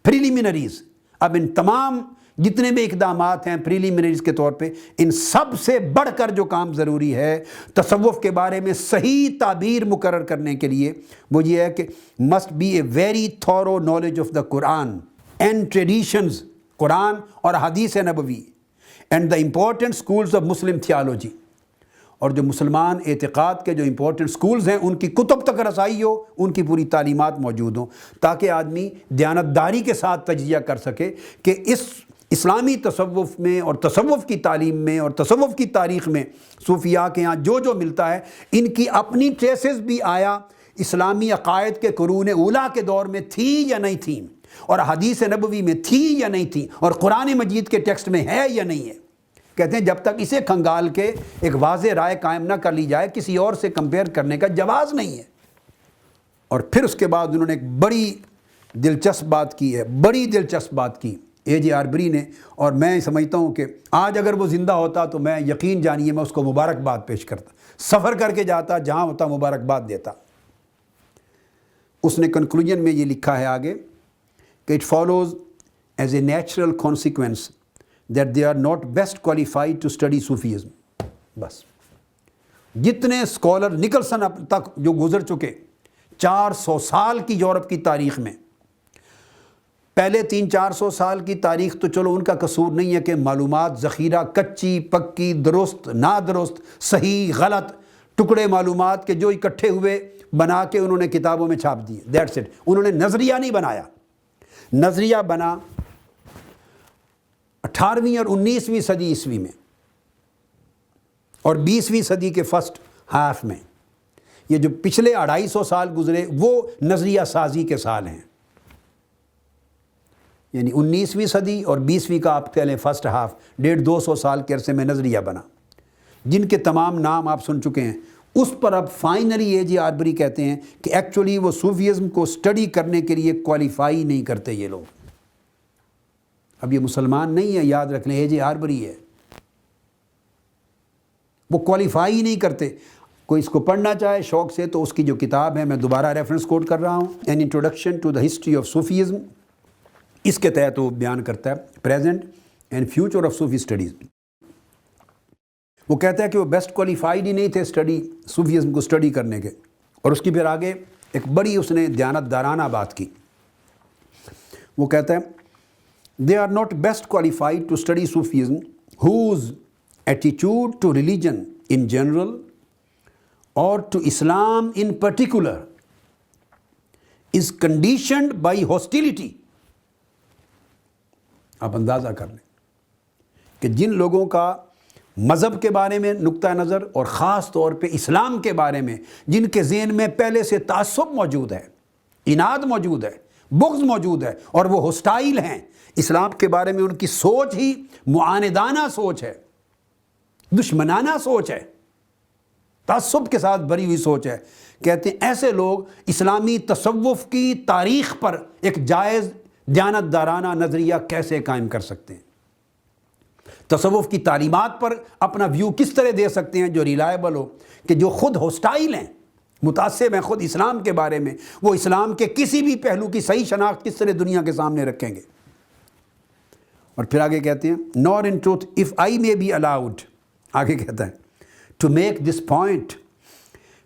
preliminaries. اب ان تمام جتنے بھی اقدامات ہیں پریلیمنریز کے طور پہ، ان سب سے بڑھ کر جو کام ضروری ہے تصوف کے بارے میں صحیح تعبیر مقرر کرنے کے لیے، وہ یہ ہے کہ must be a very thorough knowledge of the Quran and traditions, قرآن اور حدیث نبوی، and the important schools of Muslim theology, اور جو مسلمان اعتقاد کے جو امپورٹنٹ سکولز ہیں ان کی کتب تک رسائی ہو، ان کی پوری تعلیمات موجود ہوں تاکہ آدمی دیانتداری کے ساتھ تجزیہ کر سکے کہ اس اسلامی تصوف میں اور تصوف کی تعلیم میں اور تصوف کی تاریخ میں صوفیاء کے ہاں جو جو ملتا ہے ان کی اپنی ٹریسز بھی آیا اسلامی عقائد کے قرون اولیٰ کے دور میں تھی یا نہیں تھیں، اور حدیث نبوی میں تھی یا نہیں تھی، اور قرآن مجید کے ٹیکسٹ میں ہے یا نہیں ہے. کہتے ہیں جب تک اسے کھنگال کے ایک واضح رائے قائم نہ کر لی جائے کسی اور سے کمپیئر کرنے کا جواز نہیں ہے. اور پھر اس کے بعد انہوں نے ایک بڑی دلچسپ بات کی ہے، بڑی دلچسپ بات کی اے جے آربری نے، اور میں سمجھتا ہوں کہ آج اگر وہ زندہ ہوتا تو میں یقین جانیے میں اس کو مبارکباد پیش کرتا، سفر کر کے جاتا، جہاں ہوتا مبارکباد دیتا. اس نے کنکلوژن میں یہ لکھا ہے آگے کہ it follows as a natural consequence that they are not best qualified to study Sufism. بس جتنے اسکالر نکلسن اب تک جو گزر چکے 400 سال کی یورپ کی تاریخ میں، پہلے 300-400 سال کی تاریخ تو چلو ان کا قصور نہیں ہے کہ معلومات ذخیرہ کچی پکی درست نادرست صحیح غلط ٹکڑے معلومات کے جو اکٹھے ہوئے بنا کے انہوں نے کتابوں میں چھاپ دیے، دیٹس اٹ. انہوں نے نظریہ نہیں بنایا. نظریہ بنا 18ویں اور 19ویں صدی عیسوی میں اور 20ویں صدی کے فرسٹ ہاف میں. یہ جو پچھلے 250 سال گزرے وہ نظریہ سازی کے سال ہیں، یعنی 19ویں صدی اور 20ویں کا آپ کہہ لیں فرسٹ ہاف، 150-200 سال کے عرصے میں نظریہ بنا جن کے تمام نام آپ سن چکے ہیں. اس پر اب فائنلی اے جے آربری کہتے ہیں کہ ایکچولی وہ صوفیزم کو اسٹڈی کرنے کے لیے کوالیفائی نہیں کرتے یہ لوگ. اب یہ مسلمان نہیں ہے، یاد رکھ لیں، اے جے آربری ہے، وہ کوالیفائی نہیں کرتے. کوئی اس کو پڑھنا چاہے شوق سے تو اس کی جو کتاب ہے، میں دوبارہ ریفرنس کوٹ کر رہا ہوں، an introduction to the history of Sufism, اس کے تحت وہ بیان کرتا ہے present and future of Sufi studies. وہ کہتا ہے کہ وہ بیسٹ کوالیفائڈ ہی نہیں تھے اسٹڈی صوفیزم کو اسٹڈی کرنے کے. اور اس کی پھر آگے ایک بڑی اس نے دیانتدارانہ بات کی. وہ کہتا ہے they are not best qualified to study Sufism whose attitude to religion in general or to Islam in particular is conditioned by hostility. آپ اندازہ کر لیں کہ جن لوگوں کا مذہب کے بارے میں نقطہ نظر اور خاص طور پہ اسلام کے بارے میں جن کے ذہن میں پہلے سے تعصب موجود ہے، اناد موجود ہے، بغض موجود ہے، اور وہ ہوسٹائل ہیں اسلام کے بارے میں، ان کی سوچ ہی معاندانہ سوچ ہے، دشمنانہ سوچ ہے، تعصب کے ساتھ بھری ہوئی سوچ ہے۔ کہتے ہیں ایسے لوگ اسلامی تصوف کی تاریخ پر ایک جائز دیانتدارانہ نظریہ کیسے قائم کر سکتے ہیں، تصوف کی تعلیمات پر اپنا ویو کس طرح دے سکتے ہیں جو ریلائبل ہو، کہ جو خود ہوسٹائل ہیں، متعصب ہیں خود اسلام کے بارے میں، وہ اسلام کے کسی بھی پہلو کی صحیح شناخت کس طرح دنیا کے سامنے رکھیں گے۔ اور پھر آگے کہتے ہیں nor in truth if I may be allowed، آگے کہتا ہے to make this point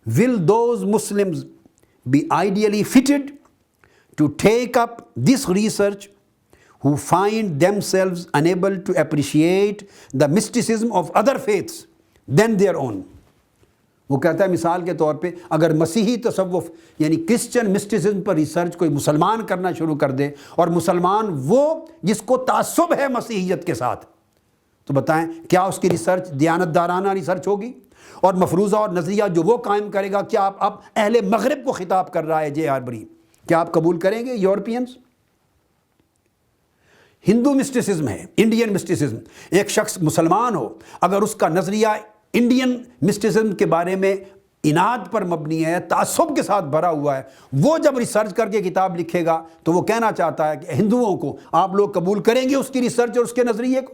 will those Muslims be ideally fitted to take up this research who find themselves unable to appreciate the mysticism of other faiths than their own۔ وہ کہتا ہے مثال کے طور پہ اگر مسیحی تصوف یعنی کرسچن مسٹسزم پر ریسرچ کوئی مسلمان کرنا شروع کر دے، اور مسلمان وہ جس کو تعصب ہے مسیحیت کے ساتھ، تو بتائیں کیا اس کی ریسرچ دیانتدارانہ ریسرچ ہوگی؟ اور مفروضہ اور نظریہ جو وہ قائم کرے گا، کیا اب اہل مغرب کو خطاب کر رہا ہے جے آربری، کیا آپ قبول کریں گے؟ یورپینز، ہندو مسٹسزم ہے، انڈین مسٹسزم، ایک شخص مسلمان ہو اگر اس کا نظریہ انڈین مسٹسزم کے بارے میں اناد پر مبنی ہے، تعصب کے ساتھ بھرا ہوا ہے، وہ جب ریسرچ کر کے کتاب لکھے گا تو وہ کہنا چاہتا ہے کہ ہندوؤں کو آپ لوگ قبول کریں گے اس کی ریسرچ اور اس کے نظریے کو؟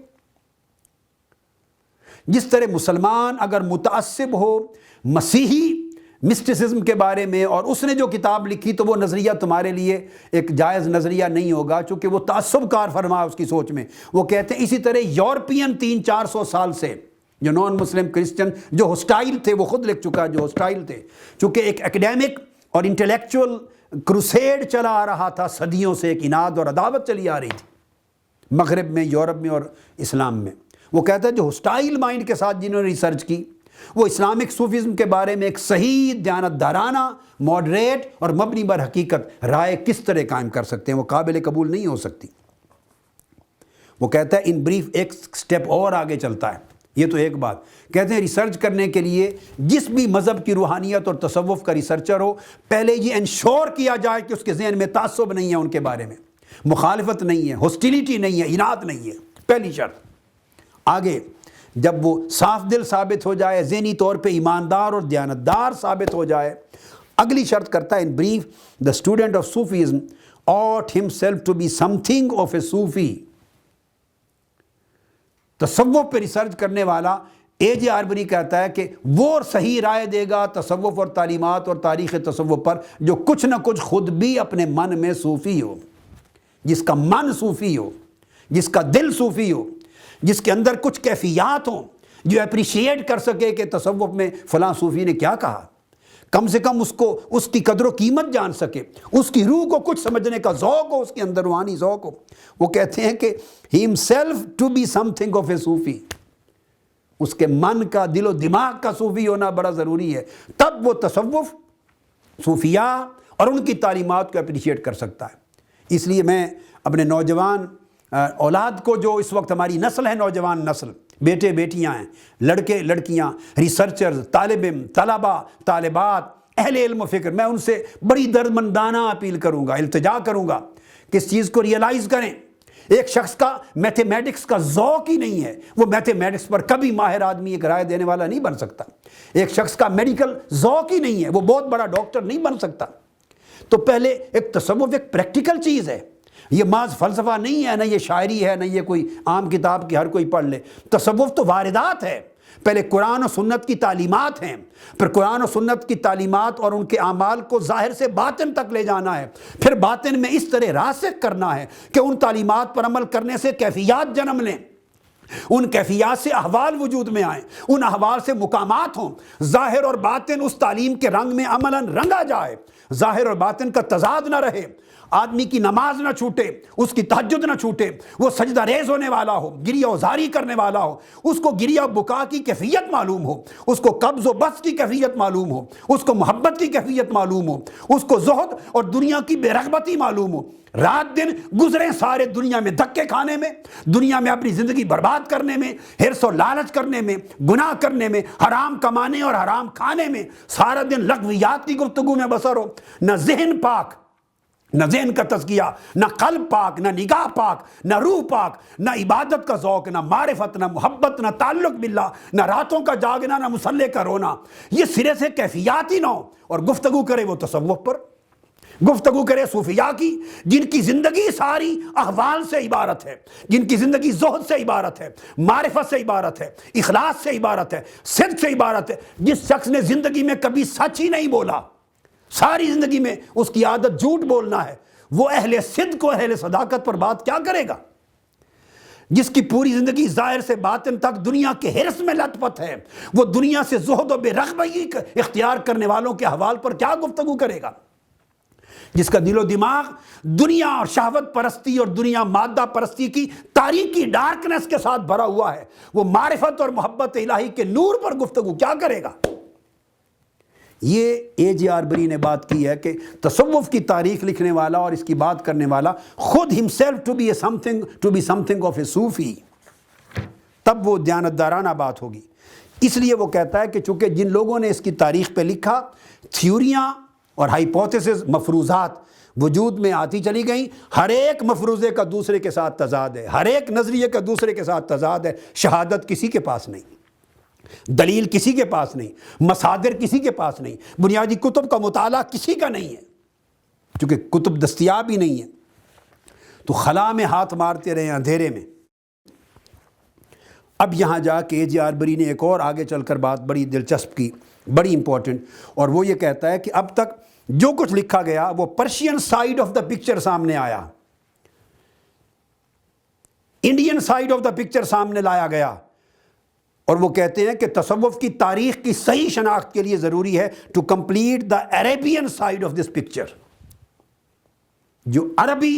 جس طرح مسلمان اگر متعصب ہو مسیحی مسٹسزم کے بارے میں اور اس نے جو کتاب لکھی تو وہ نظریہ تمہارے لیے ایک جائز نظریہ نہیں ہوگا، چونکہ وہ تعصب کار فرما اس کی سوچ میں۔ وہ کہتے ہیں اسی طرح یورپین 300-400 سال سے جو نان مسلم کرسچن جو ہوسٹائل تھے، وہ خود لکھ چکا ہے جو ہوسٹائل تھے، چونکہ ایک ایکڈیمک اور انٹلیکچول کروسیڈ چلا آ رہا تھا صدیوں سے، ایک اناد اور عداوت چلی آ رہی تھی مغرب میں، یورپ میں اور اسلام میں۔ وہ کہتا ہے جو ہوسٹائل مائنڈ کے ساتھ جنہوں نے ریسرچ کی، وہ اسلامک صوفیزم کے بارے میں ایک صحیح دیانتدارانہ ماڈریٹ اور مبنی بر حقیقت رائے کس طرح قائم کر سکتے ہیں، وہ قابل قبول نہیں ہو سکتی۔ وہ کہتا ہے ان بریف ایک سٹیپ اور آگے چلتا ہے، یہ تو ایک بات کہتے ہیں ریسرچ کرنے کے لیے جس بھی مذہب کی روحانیت اور تصوف کا ریسرچر ہو، پہلے یہ انشور کیا جائے کہ اس کے ذہن میں تعصب نہیں ہے، ان کے بارے میں مخالفت نہیں ہے، ہوسٹیلیٹی نہیں ہے، اناد نہیں ہے، پہلی شرط۔ آگے جب وہ صاف دل ثابت ہو جائے، ذہنی طور پہ ایماندار اور دیانتدار ثابت ہو جائے، اگلی شرط کرتا ہے in brief the student of Sufism ought himself to be something of a صوفی۔ تصوف پہ ریسرچ کرنے والا اے جے آربری کہتا ہے کہ وہ صحیح رائے دے گا تصوف اور تعلیمات اور تاریخ تصوف پر جو کچھ نہ کچھ خود بھی اپنے من میں صوفی ہو، جس کا من صوفی ہو، جس کا دل صوفی ہو، جس کے اندر کچھ کیفیات ہوں، جو اپریشیٹ کر سکے کہ تصوف میں فلاں صوفی نے کیا کہا، کم سے کم اس کی قدر و قیمت جان سکے، اس کی روح کو کچھ سمجھنے کا ذوق ہو، اس کے اندر روحانی ذوق ہو۔ وہ کہتے ہیں کہ himself to be something of a صوفی، اس کے من کا، دل و دماغ کا صوفی ہونا بڑا ضروری ہے، تب وہ تصوف، صوفیہ اور ان کی تعلیمات کو اپریشیٹ کر سکتا ہے۔ اس لیے میں اپنے نوجوان اولاد کو، جو اس وقت ہماری نسل ہے، نوجوان نسل، بیٹے بیٹیاں ہیں، لڑکے لڑکیاں، ریسرچرز، طالب علم، طلباء، طالبات، اہل علم و فکر، میں ان سے بڑی دردمندانہ اپیل کروں گا، التجا کروں گا کہ اس چیز کو ریئلائز کریں۔ ایک شخص کا میتھمیٹکس کا ذوق ہی نہیں ہے، وہ میتھمیٹکس پر کبھی ماہر آدمی ایک رائے دینے والا نہیں بن سکتا۔ ایک شخص کا میڈیکل ذوق ہی نہیں ہے، وہ بہت بڑا ڈاکٹر نہیں بن سکتا۔ تو پہلے ایک تصوف ایک پریکٹیکل چیز ہے، یہ محض فلسفہ نہیں ہے، نہ یہ شاعری ہے، نہ یہ کوئی عام کتاب کی ہر کوئی پڑھ لے۔ تصوف تو واردات ہے، پہلے قرآن و سنت کی تعلیمات ہیں، پھر قرآن و سنت کی تعلیمات اور ان کے اعمال کو ظاہر سے باطن تک لے جانا ہے، پھر باطن میں اس طرح راسخ کرنا ہے کہ ان تعلیمات پر عمل کرنے سے کیفیات جنم لیں، ان کیفیات سے احوال وجود میں آئیں، ان احوال سے مقامات ہوں، ظاہر اور باطن اس تعلیم کے رنگ میں عملاً رنگا جائے، ظاہر اور باطن کا تضاد نہ رہے، آدمی کی نماز نہ چھوٹے، اس کی تہجد نہ چھوٹے، وہ سجدہ ریز ہونے والا ہو، گریہ و زاری کرنے والا ہو، اس کو گریہ و بکا کی کیفیت معلوم ہو، اس کو قبض و بسط کی کیفیت معلوم ہو، اس کو محبت کی کیفیت معلوم ہو، اس کو زہد اور دنیا کی بے رغبتی معلوم ہو۔ رات دن گزرے سارے دنیا میں دھکے کھانے میں، دنیا میں اپنی زندگی برباد کرنے میں، حرص و لالچ کرنے میں، گناہ کرنے میں، حرام کمانے اور حرام کھانے میں، سارا دن لغویات کی گفتگو میں بسر ہو، نہ ذہن پاک، نہ ذہن کا تزکیہ، نہ قلب پاک، نہ نگاہ پاک، نہ روح پاک، نہ عبادت کا ذوق، نہ معرفت، نہ محبت، نہ تعلق باللہ، نہ راتوں کا جاگنا، نہ مصلے کا رونا، یہ سرے سے کیفیات ہی نہ ہو، اور گفتگو کرے وہ تصوف پر، گفتگو کرے صوفیاء کی، جن کی زندگی ساری احوال سے عبارت ہے، جن کی زندگی زہد سے عبارت ہے، معرفت سے عبارت ہے، اخلاص سے عبارت ہے، صدق سے عبارت ہے۔ جس شخص نے زندگی میں کبھی سچ ہی نہیں بولا، ساری زندگی میں اس کی عادت جھوٹ بولنا ہے، وہ اہل صدق و اہل صداقت پر بات کیا کرے گا؟ جس کی پوری زندگی ظاہر سے باطن تک دنیا کے حرص میں لت پت ہے، وہ دنیا سے زہد و بے رغبگی اختیار کرنے والوں کے احوال پر کیا گفتگو کرے گا؟ جس کا دل و دماغ دنیا اور شہوت پرستی اور دنیا مادہ پرستی کی تاریکی ڈارکنس کے ساتھ بھرا ہوا ہے، وہ معرفت اور محبت الہی کے نور پر گفتگو کیا کرے گا؟ یہ اے جے آربری نے بات کی ہے کہ تصوف کی تاریخ لکھنے والا اور اس کی بات کرنے والا خود himself to be something of a صوفی، تب وہ دیانتدارانہ بات ہوگی۔ اس لیے وہ کہتا ہے کہ چونکہ جن لوگوں نے اس کی تاریخ پہ لکھا، تھیوریاں اور ہائپوتھیسز، مفروضات وجود میں آتی چلی گئیں، ہر ایک مفروضے کا دوسرے کے ساتھ تضاد ہے، ہر ایک نظریے کا دوسرے کے ساتھ تضاد ہے، شہادت کسی کے پاس نہیں، دلیل کسی کے پاس نہیں، مصادر کسی کے پاس نہیں، بنیادی کتب کا مطالعہ کسی کا نہیں ہے، چونکہ کتب دستیاب ہی نہیں ہے، تو خلا میں ہاتھ مارتے رہے اندھیرے میں۔ اب یہاں جا کے اے جے آربری نے ایک اور آگے چل کر بات بڑی دلچسپ کی، بڑی امپورٹنٹ، اور وہ یہ کہتا ہے کہ اب تک جو کچھ لکھا گیا وہ Persian side of the picture سامنے آیا، Indian side of the picture سامنے لایا گیا، اور وہ کہتے ہیں کہ تصوف کی تاریخ کی صحیح شناخت کے لیے ضروری ہے to complete the Arabian side of this picture. جو عربی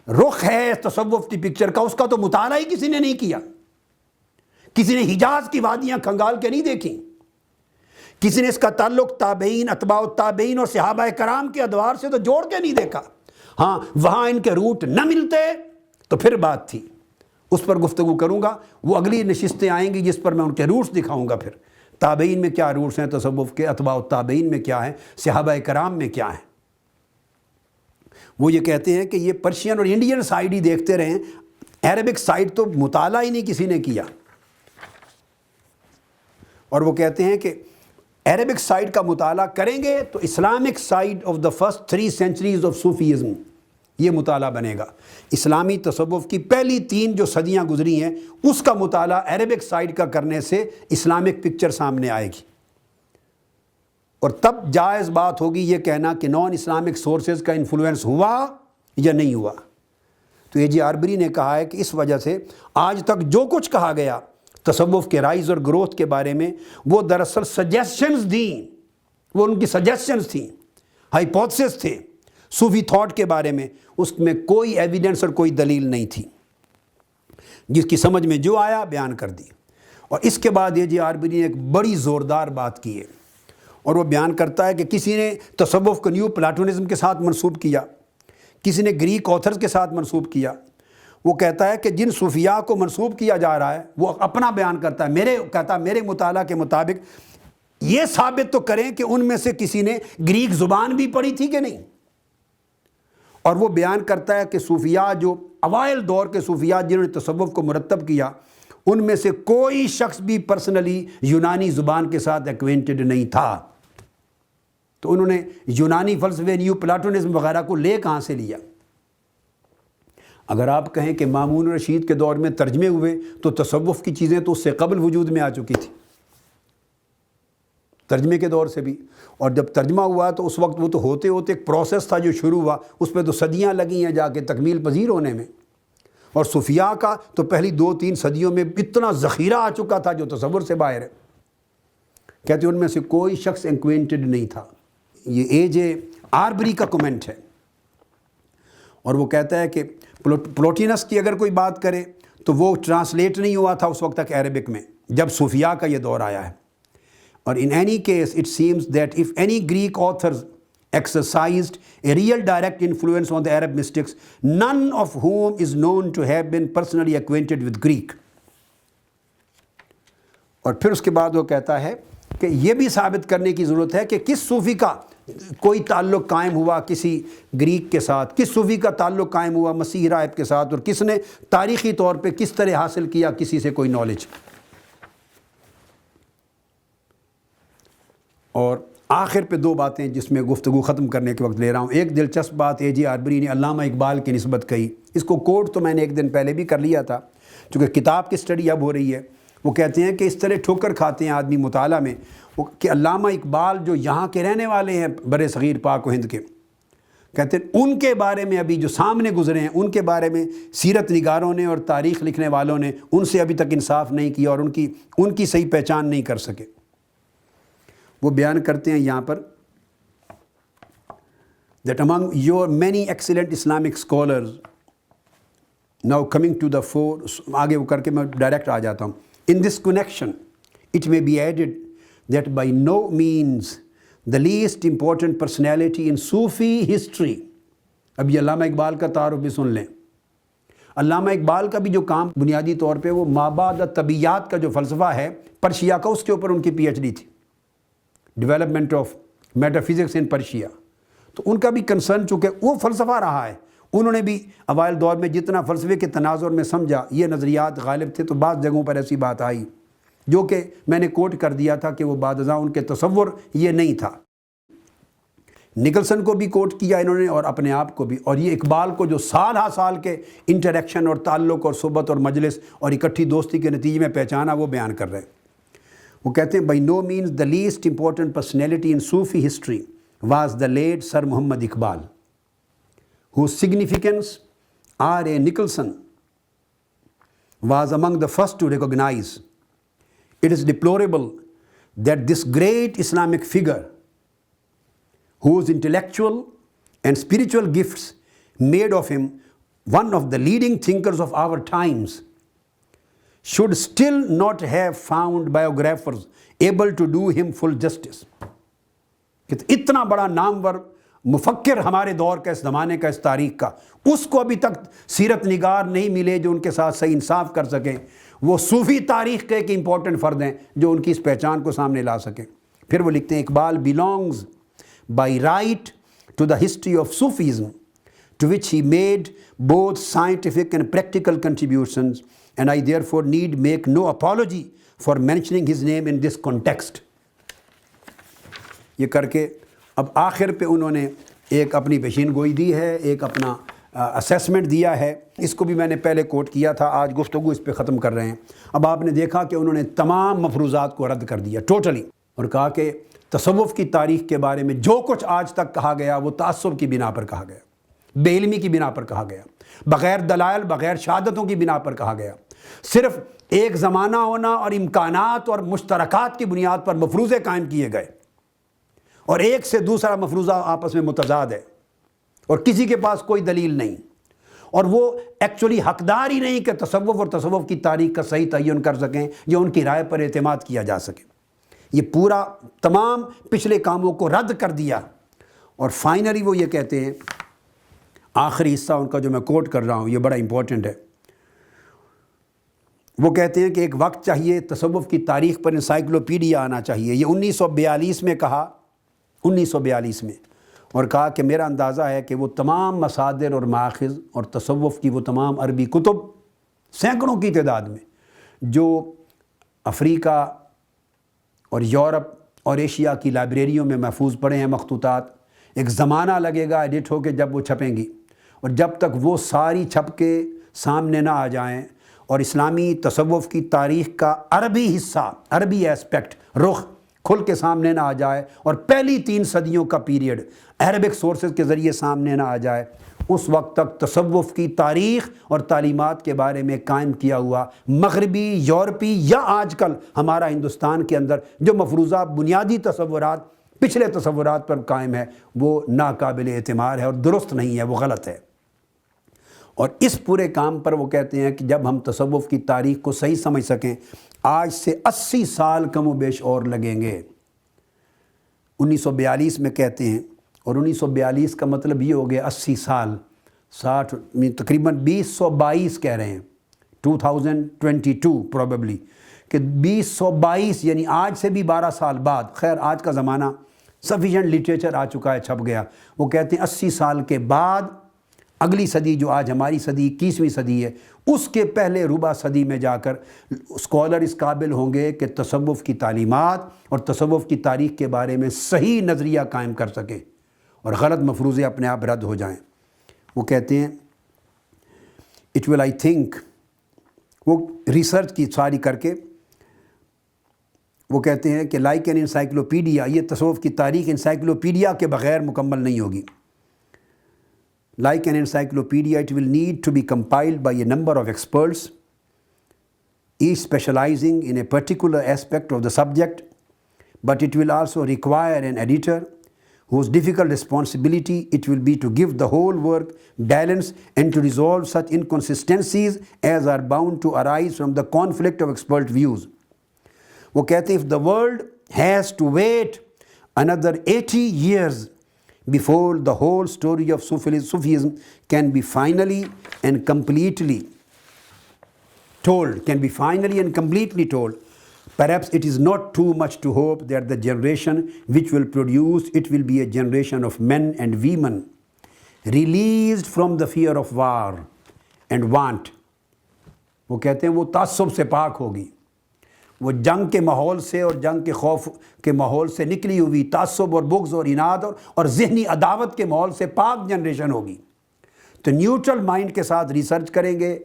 رخ ہے تصوف کی پکچر کا، اس کا تو مطالعہ ہی کسی نے نہیں کیا، کسی نے حجاز کی وادیاں کھنگال کے نہیں دیکھی، کسی نے اس کا تعلق تابعین، اتباع التابعین اور صحابہ کرام کے ادوار سے تو جوڑ کے نہیں دیکھا۔ ہاں وہاں ان کے روٹ نہ ملتے تو پھر بات تھی، اس پر گفتگو کروں گا، وہ اگلی نشستیں آئیں گی جس پر میں ان کے روٹس دکھاؤں گا، پھر تابعین میں کیا روٹس ہیں تصوف کے، اتباع التابعین میں کیا ہیں، صحابہ کرام میں کیا ہیں۔ وہ یہ کہتے ہیں کہ یہ پرشین اور انڈین سائیڈ ہی دیکھتے رہیں، عربک سائیڈ تو مطالعہ ہی نہیں کسی نے کیا، اور وہ کہتے ہیں کہ عربک سائیڈ کا مطالعہ کریں گے تو Islamic side of the first 3 centuries of Sufism یہ مطالعہ بنے گا، اسلامی تصوف کی پہلی 3 جو صدیاں گزری ہیں اس کا مطالعہ عربک سائیڈ کا کرنے سے اسلامک پکچر سامنے آئے گی، اور تب جائز بات ہوگی یہ کہنا کہ نان اسلامک سورسز کا انفلوئنس ہوا یا نہیں ہوا۔ تو اے جے آربری نے کہا ہے کہ اس وجہ سے آج تک جو کچھ کہا گیا تصوف کے رائز اور گروتھ کے بارے میں، وہ دراصل سجیشنز دیں، وہ ان کی سجیشنز تھیں، ہائپوتھسس تھے صوفی تھاٹ کے بارے میں، اس میں کوئی ایویڈنس اور کوئی دلیل نہیں تھی، جس کی سمجھ میں جو آیا بیان کر دی۔ اور اس کے بعد اے جے آربری نے ایک بڑی زوردار بات کی ہے، اور وہ بیان کرتا ہے کہ کسی نے تصوف کو نیو پلاٹونزم کے ساتھ منسوب کیا، کسی نے گریک آتھرز کے ساتھ منسوب کیا۔ وہ کہتا ہے کہ جن صوفیاء کو منسوب کیا جا رہا ہے وہ اپنا بیان کرتا ہے، میرے مطالعہ کے مطابق یہ ثابت تو کریں کہ ان میں سے کسی نے گریک زبان بھی پڑھی تھی کہ نہیں، اور وہ بیان کرتا ہے کہ صوفیاء جو اوائل دور کے صوفیاء جنہوں نے تصوف کو مرتب کیا، ان میں سے کوئی شخص بھی پرسنلی یونانی زبان کے ساتھ ایکوینٹڈ نہیں تھا، تو انہوں نے یونانی فلسفے، نیو پلاٹونزم وغیرہ کو لے کہاں سے لیا؟ اگر آپ کہیں کہ مامون رشید کے دور میں ترجمے ہوئے تو تصوف کی چیزیں تو اس سے قبل وجود میں آ چکی تھی، ترجمے کے دور سے بھی، اور جب ترجمہ ہوا تو اس وقت وہ تو ہوتے ہوتے ایک پروسیس تھا جو شروع ہوا، اس پہ تو صدیاں لگی ہیں جا کے تکمیل پذیر ہونے میں، اور صوفیاء کا تو پہلی 2-3 صدیوں میں اتنا ذخیرہ آ چکا تھا جو تصور سے باہر ہے۔ کہتے ان میں سے کوئی شخص انکوینٹڈ نہیں تھا۔ یہ اے جے آربری کا کمنٹ ہے، اور وہ کہتا ہے کہ پلوٹینس کی اگر کوئی بات کرے تو وہ ٹرانسلیٹ نہیں ہوا تھا اس وقت تک عربک میں جب صوفیاء کا یہ دور آیا ہے، اور in any case it seems that if any Greek authors exercised a real direct influence on the Arab mystics, none of whom is known to have been personally acquainted with Greek۔ اور پھر اس کے بعد وہ کہتا ہے کہ یہ بھی ثابت کرنے کی ضرورت ہے کہ کس صوفی کا کوئی تعلق قائم ہوا کسی گریک کے ساتھ، کس صوفی کا تعلق قائم ہوا مسیح راہب کے ساتھ، اور کس نے تاریخی طور پہ کس طرح حاصل کیا کسی سے کوئی نالج۔ اور آخر پہ دو باتیں جس میں گفتگو ختم کرنے کے وقت لے رہا ہوں۔ ایک دلچسپ بات اے جے آربری نے علامہ اقبال کی نسبت کہی، اس کو کوٹ تو میں نے ایک دن پہلے بھی کر لیا تھا، چونکہ کتاب کی سٹڈی اب ہو رہی ہے۔ وہ کہتے ہیں کہ اس طرح ٹھوکر کھاتے ہیں آدمی مطالعہ میں کہ علامہ اقبال جو یہاں کے رہنے والے ہیں بر صغیر پاک و ہند کے، کہتے ہیں ان کے بارے میں ابھی جو سامنے گزرے ہیں ان کے بارے میں سیرت نگاروں نے اور تاریخ لکھنے والوں نے ان سے ابھی تک انصاف نہیں کیا اور ان کی صحیح پہچان نہیں کر سکے۔ وہ بیان کرتے ہیں یہاں پر that among your many excellent Islamic scholars now coming to the fore، آگے وہ کر کے میں ڈائریکٹ آ جاتا ہوں۔ In this connection it may be added that by no means the least important personality in Sufi history، اب یہ علامہ اقبال کا تعارف بھی سن لیں۔ علامہ اقبال کا بھی جو کام بنیادی طور پہ وہ مابعد الطبیعیات کا جو فلسفہ ہے پرشیا کا، اس کے اوپر ان کی پی ایچ ڈی تھی، development of meta physics in Persia. تو ان کا بھی کنسرن چونکہ وہ فلسفہ رہا ہے، انہوں نے بھی اوائل دور میں جتنا فلسفے کے تناظر میں سمجھا یہ نظریات غالب تھے، تو بعض جگہوں پر ایسی بات آئی جو کہ میں نے کوٹ کر دیا تھا کہ وہ بعد ازاں ان کے تصور یہ نہیں تھا۔ نکلسن کو بھی کوٹ کیا انہوں نے اور اپنے آپ کو بھی، اور یہ اقبال کو جو سال ہا سال کے انٹریکشن اور تعلق اور صحبت اور مجلس اور اکٹھی دوستی کے نتیجے میں پہچانا وہ بیان کر رہے ہیں۔ وہ کہتے ہیں by no means the least important personality in Sufi history was the late Sir Muhammad Iqbal, whose significance R.A. Nicholson was among the first to recognize. It is deplorable that this great Islamic figure, whose intellectual and spiritual gifts made of him one of the leading thinkers of our times, should still not have found biographers able to do him full justice۔ کہ اتنا بڑا نامور مفکر ہمارے دور کا، اس زمانے کا، اس تاریخ کا، اس کو ابھی تک سیرت نگار نہیں ملے جو ان کے ساتھ صحیح انصاف کر سکیں۔ وہ صوفی تاریخ کے ایک امپورٹنٹ فرد ہیں جو ان کی اس پہچان کو سامنے لا سکیں۔ پھر وہ لکھتے ہیں Iqbal belongs by right to the history of Sufism, to which he made both scientific and practical contributions, and I therefore need make no apology for mentioning his name in this context۔ یہ کر کے اب آخر پہ انہوں نے ایک اپنی پیشین گوئی دی ہے، ایک اپنا اسیسمنٹ دیا ہے، اس کو بھی میں نے پہلے کوٹ کیا تھا، آج گفتگو اس پہ ختم کر رہے ہیں۔ اب آپ نے دیکھا کہ انہوں نے تمام مفروضات کو رد کر دیا ٹوٹلی، اور کہا کہ تصوف کی تاریخ کے بارے میں جو کچھ آج تک کہا گیا وہ تعصب کی بنا پر کہا گیا، بے علمی کی بنا پر کہا گیا، بغیر دلائل بغیر شہادتوں کی بنا پر کہا گیا، صرف ایک زمانہ ہونا اور امکانات اور مشترکات کی بنیاد پر مفروضے قائم کیے گئے، اور ایک سے دوسرا مفروضہ آپس میں متضاد ہے اور کسی کے پاس کوئی دلیل نہیں، اور وہ ایکچولی حقدار ہی نہیں کہ تصوف اور تصوف کی تاریخ کا صحیح تعین کر سکیں یا ان کی رائے پر اعتماد کیا جا سکے۔ یہ پورا تمام پچھلے کاموں کو رد کر دیا، اور فائنلی وہ یہ کہتے ہیں، آخری حصہ ان کا جو میں کوٹ کر رہا ہوں یہ بڑا امپورٹنٹ ہے۔ وہ کہتے ہیں کہ ایک وقت چاہیے تصوف کی تاریخ پر انسائکلوپیڈیا آنا چاہیے۔ یہ 1942 میں کہا، 1942 میں، اور کہا کہ میرا اندازہ ہے کہ وہ تمام مصادر اور ماخذ اور تصوف کی وہ تمام عربی کتب سینکڑوں کی تعداد میں جو افریقہ اور یورپ اور ایشیا کی لائبریریوں میں محفوظ پڑے ہیں مخطوطات، ایک زمانہ لگے گا ایڈٹ ہو کے جب وہ چھپیں گی، اور جب تک وہ ساری چھپ کے سامنے نہ آ جائیں اور اسلامی تصوف کی تاریخ کا عربی حصہ، عربی ایسپیکٹ، رخ کھل کے سامنے نہ آ جائے، اور پہلی 3 صدیوں کا پیریڈ عربک سورسز کے ذریعے سامنے نہ آ جائے، اس وقت تک تصوف کی تاریخ اور تعلیمات کے بارے میں قائم کیا ہوا مغربی، یورپی یا آج کل ہمارا ہندوستان کے اندر جو مفروضہ بنیادی تصورات پچھلے تصورات پر قائم ہے وہ ناقابل اعتماد ہے اور درست نہیں ہے، وہ غلط ہے۔ اور اس پورے کام پر وہ کہتے ہیں کہ جب ہم تصوف کی تاریخ کو صحیح سمجھ سکیں، آج سے 80 سال کم و بیش اور لگیں گے۔ 1942 میں کہتے ہیں، اور 1942 کا مطلب یہ ہو گیا 80 سال، 60 تقریباً 2022 کہہ رہے ہیں، 2022 پروبیبلی، کہ 2022 یعنی آج سے بھی 12 سال بعد۔ خیر آج کا زمانہ سفیشینٹ لٹریچر آ چکا ہے، چھپ گیا۔ وہ کہتے ہیں 80 سال کے بعد اگلی صدی جو آج ہماری صدی 21ویں صدی ہے، اس کے پہلے ربع صدی میں جا کر اسکالر اس قابل ہوں گے کہ تصوف کی تعلیمات اور تصوف کی تاریخ کے بارے میں صحیح نظریہ قائم کر سکیں اور غلط مفروضے اپنے آپ رد ہو جائیں۔ وہ کہتے ہیں اٹ ول آئی تھنک، وہ ریسرچ کی ساری کر کے وہ کہتے ہیں کہ لائک این انسائکلوپیڈیا، یہ تصوف کی تاریخ انسائکلوپیڈیا کے بغیر مکمل نہیں ہوگی۔ Like an encyclopedia, it will need to be compiled by a number of experts, each specializing in a particular aspect of the subject, but it will also require an editor whose difficult responsibility it will be to give the whole work balance and to resolve such inconsistencies as are bound to arise from the conflict of expert views. وہ کہتے ہیں if the world has to wait another 80 years before the whole story of Sufism can be finally and completely told, perhaps it is not too much to hope that the generation which will produce it will be a generation of men and women released from the fear of war and want. وہ کہتے ہیں وہ تعصب سے پاک ہوگی، وہ جنگ کے ماحول سے اور جنگ کے خوف کے ماحول سے نکلی ہوئی تعصب اور بغض اور اناد اور ذہنی عداوت کے ماحول سے پاک جنریشن ہوگی۔ تو نیوٹرل مائنڈ کے ساتھ ریسرچ کریں گے،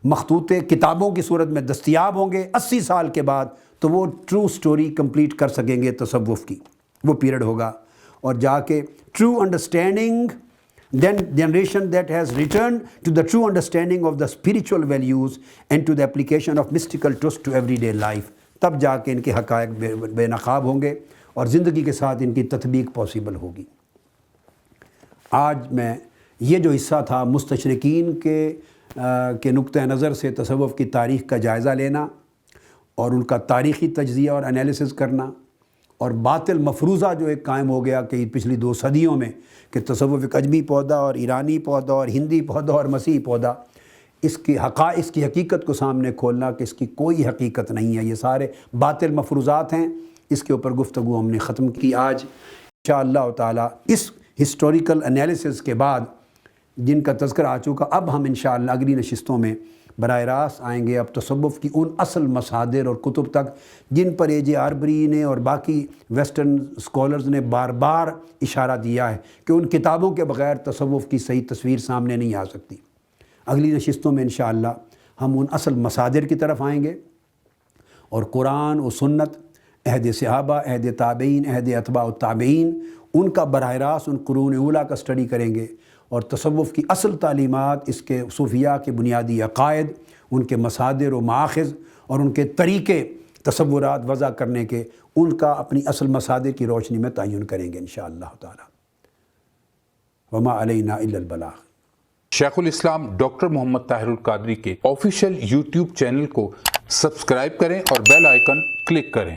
مخطوطے کتابوں کی صورت میں دستیاب ہوں گے 80 سال کے بعد، تو وہ ٹرو سٹوری کمپلیٹ کر سکیں گے تصوف کی۔ وہ پیریڈ ہوگا اور جا کے true understanding, then generation that has returned to the true understanding of the spiritual values and to the application of mystical truths to everyday life، تب جا کے ان کے حقائق بے نقاب ہوں گے اور زندگی کے ساتھ ان کی تطبیق پاسبل ہوگی۔ آج میں یہ جو حصہ تھا مستشرقین کے نقطہ نظر سے تصوف کی تاریخ کا جائزہ لینا اور ان کا تاریخی تجزیہ اور انالیسس کرنا، اور باطل مفروضہ جو ایک قائم ہو گیا کہ پچھلی 2 صدیوں میں کہ تصوف ایک اجمی پودا اور ایرانی پودا اور ہندی پودا اور مسیحی پودا، اس کی حقیقت کو سامنے کھولنا کہ اس کی کوئی حقیقت نہیں ہے، یہ سارے باطل مفروضات ہیں۔ اس کے اوپر گفتگو ہم نے ختم کی آج انشاءاللہ تعالی۔ اس ہسٹوریکل انالیسس کے بعد جن کا تذکرہ آ چکا، اب ہم انشاءاللہ اگلی نشستوں میں براہ راست آئیں گے اب تصوف کی ان اصل مصادر اور کتب تک جن پر اے جے آربری نے اور باقی ویسٹرن اسکالرز نے بار بار اشارہ دیا ہے کہ ان کتابوں کے بغیر تصوف کی صحیح تصویر سامنے نہیں آ سکتی۔ اگلی نشستوں میں انشاءاللہ ہم ان اصل مصادر کی طرف آئیں گے اور قرآن و سنت، عہد صحابہ، عہد تابعین، عہد اتباع التابعین، ان کا براہ راست ان قرون اولیٰ کا سٹڈی کریں گے اور تصوف کی اصل تعلیمات، اس کے صوفیاء کے بنیادی عقائد، ان کے مصادر و مآخذ اور ان کے طریقے تصورات وضع کرنے کے، ان کا اپنی اصل مصادر کی روشنی میں تعین کریں گے انشاءاللہ تعالی۔ وما علینا الا البلاغ۔ شیخ الاسلام ڈاکٹر محمد طاہر القادری کے آفیشیل یوٹیوب چینل کو سبسکرائب کریں اور بیل آئیکن کلک کریں۔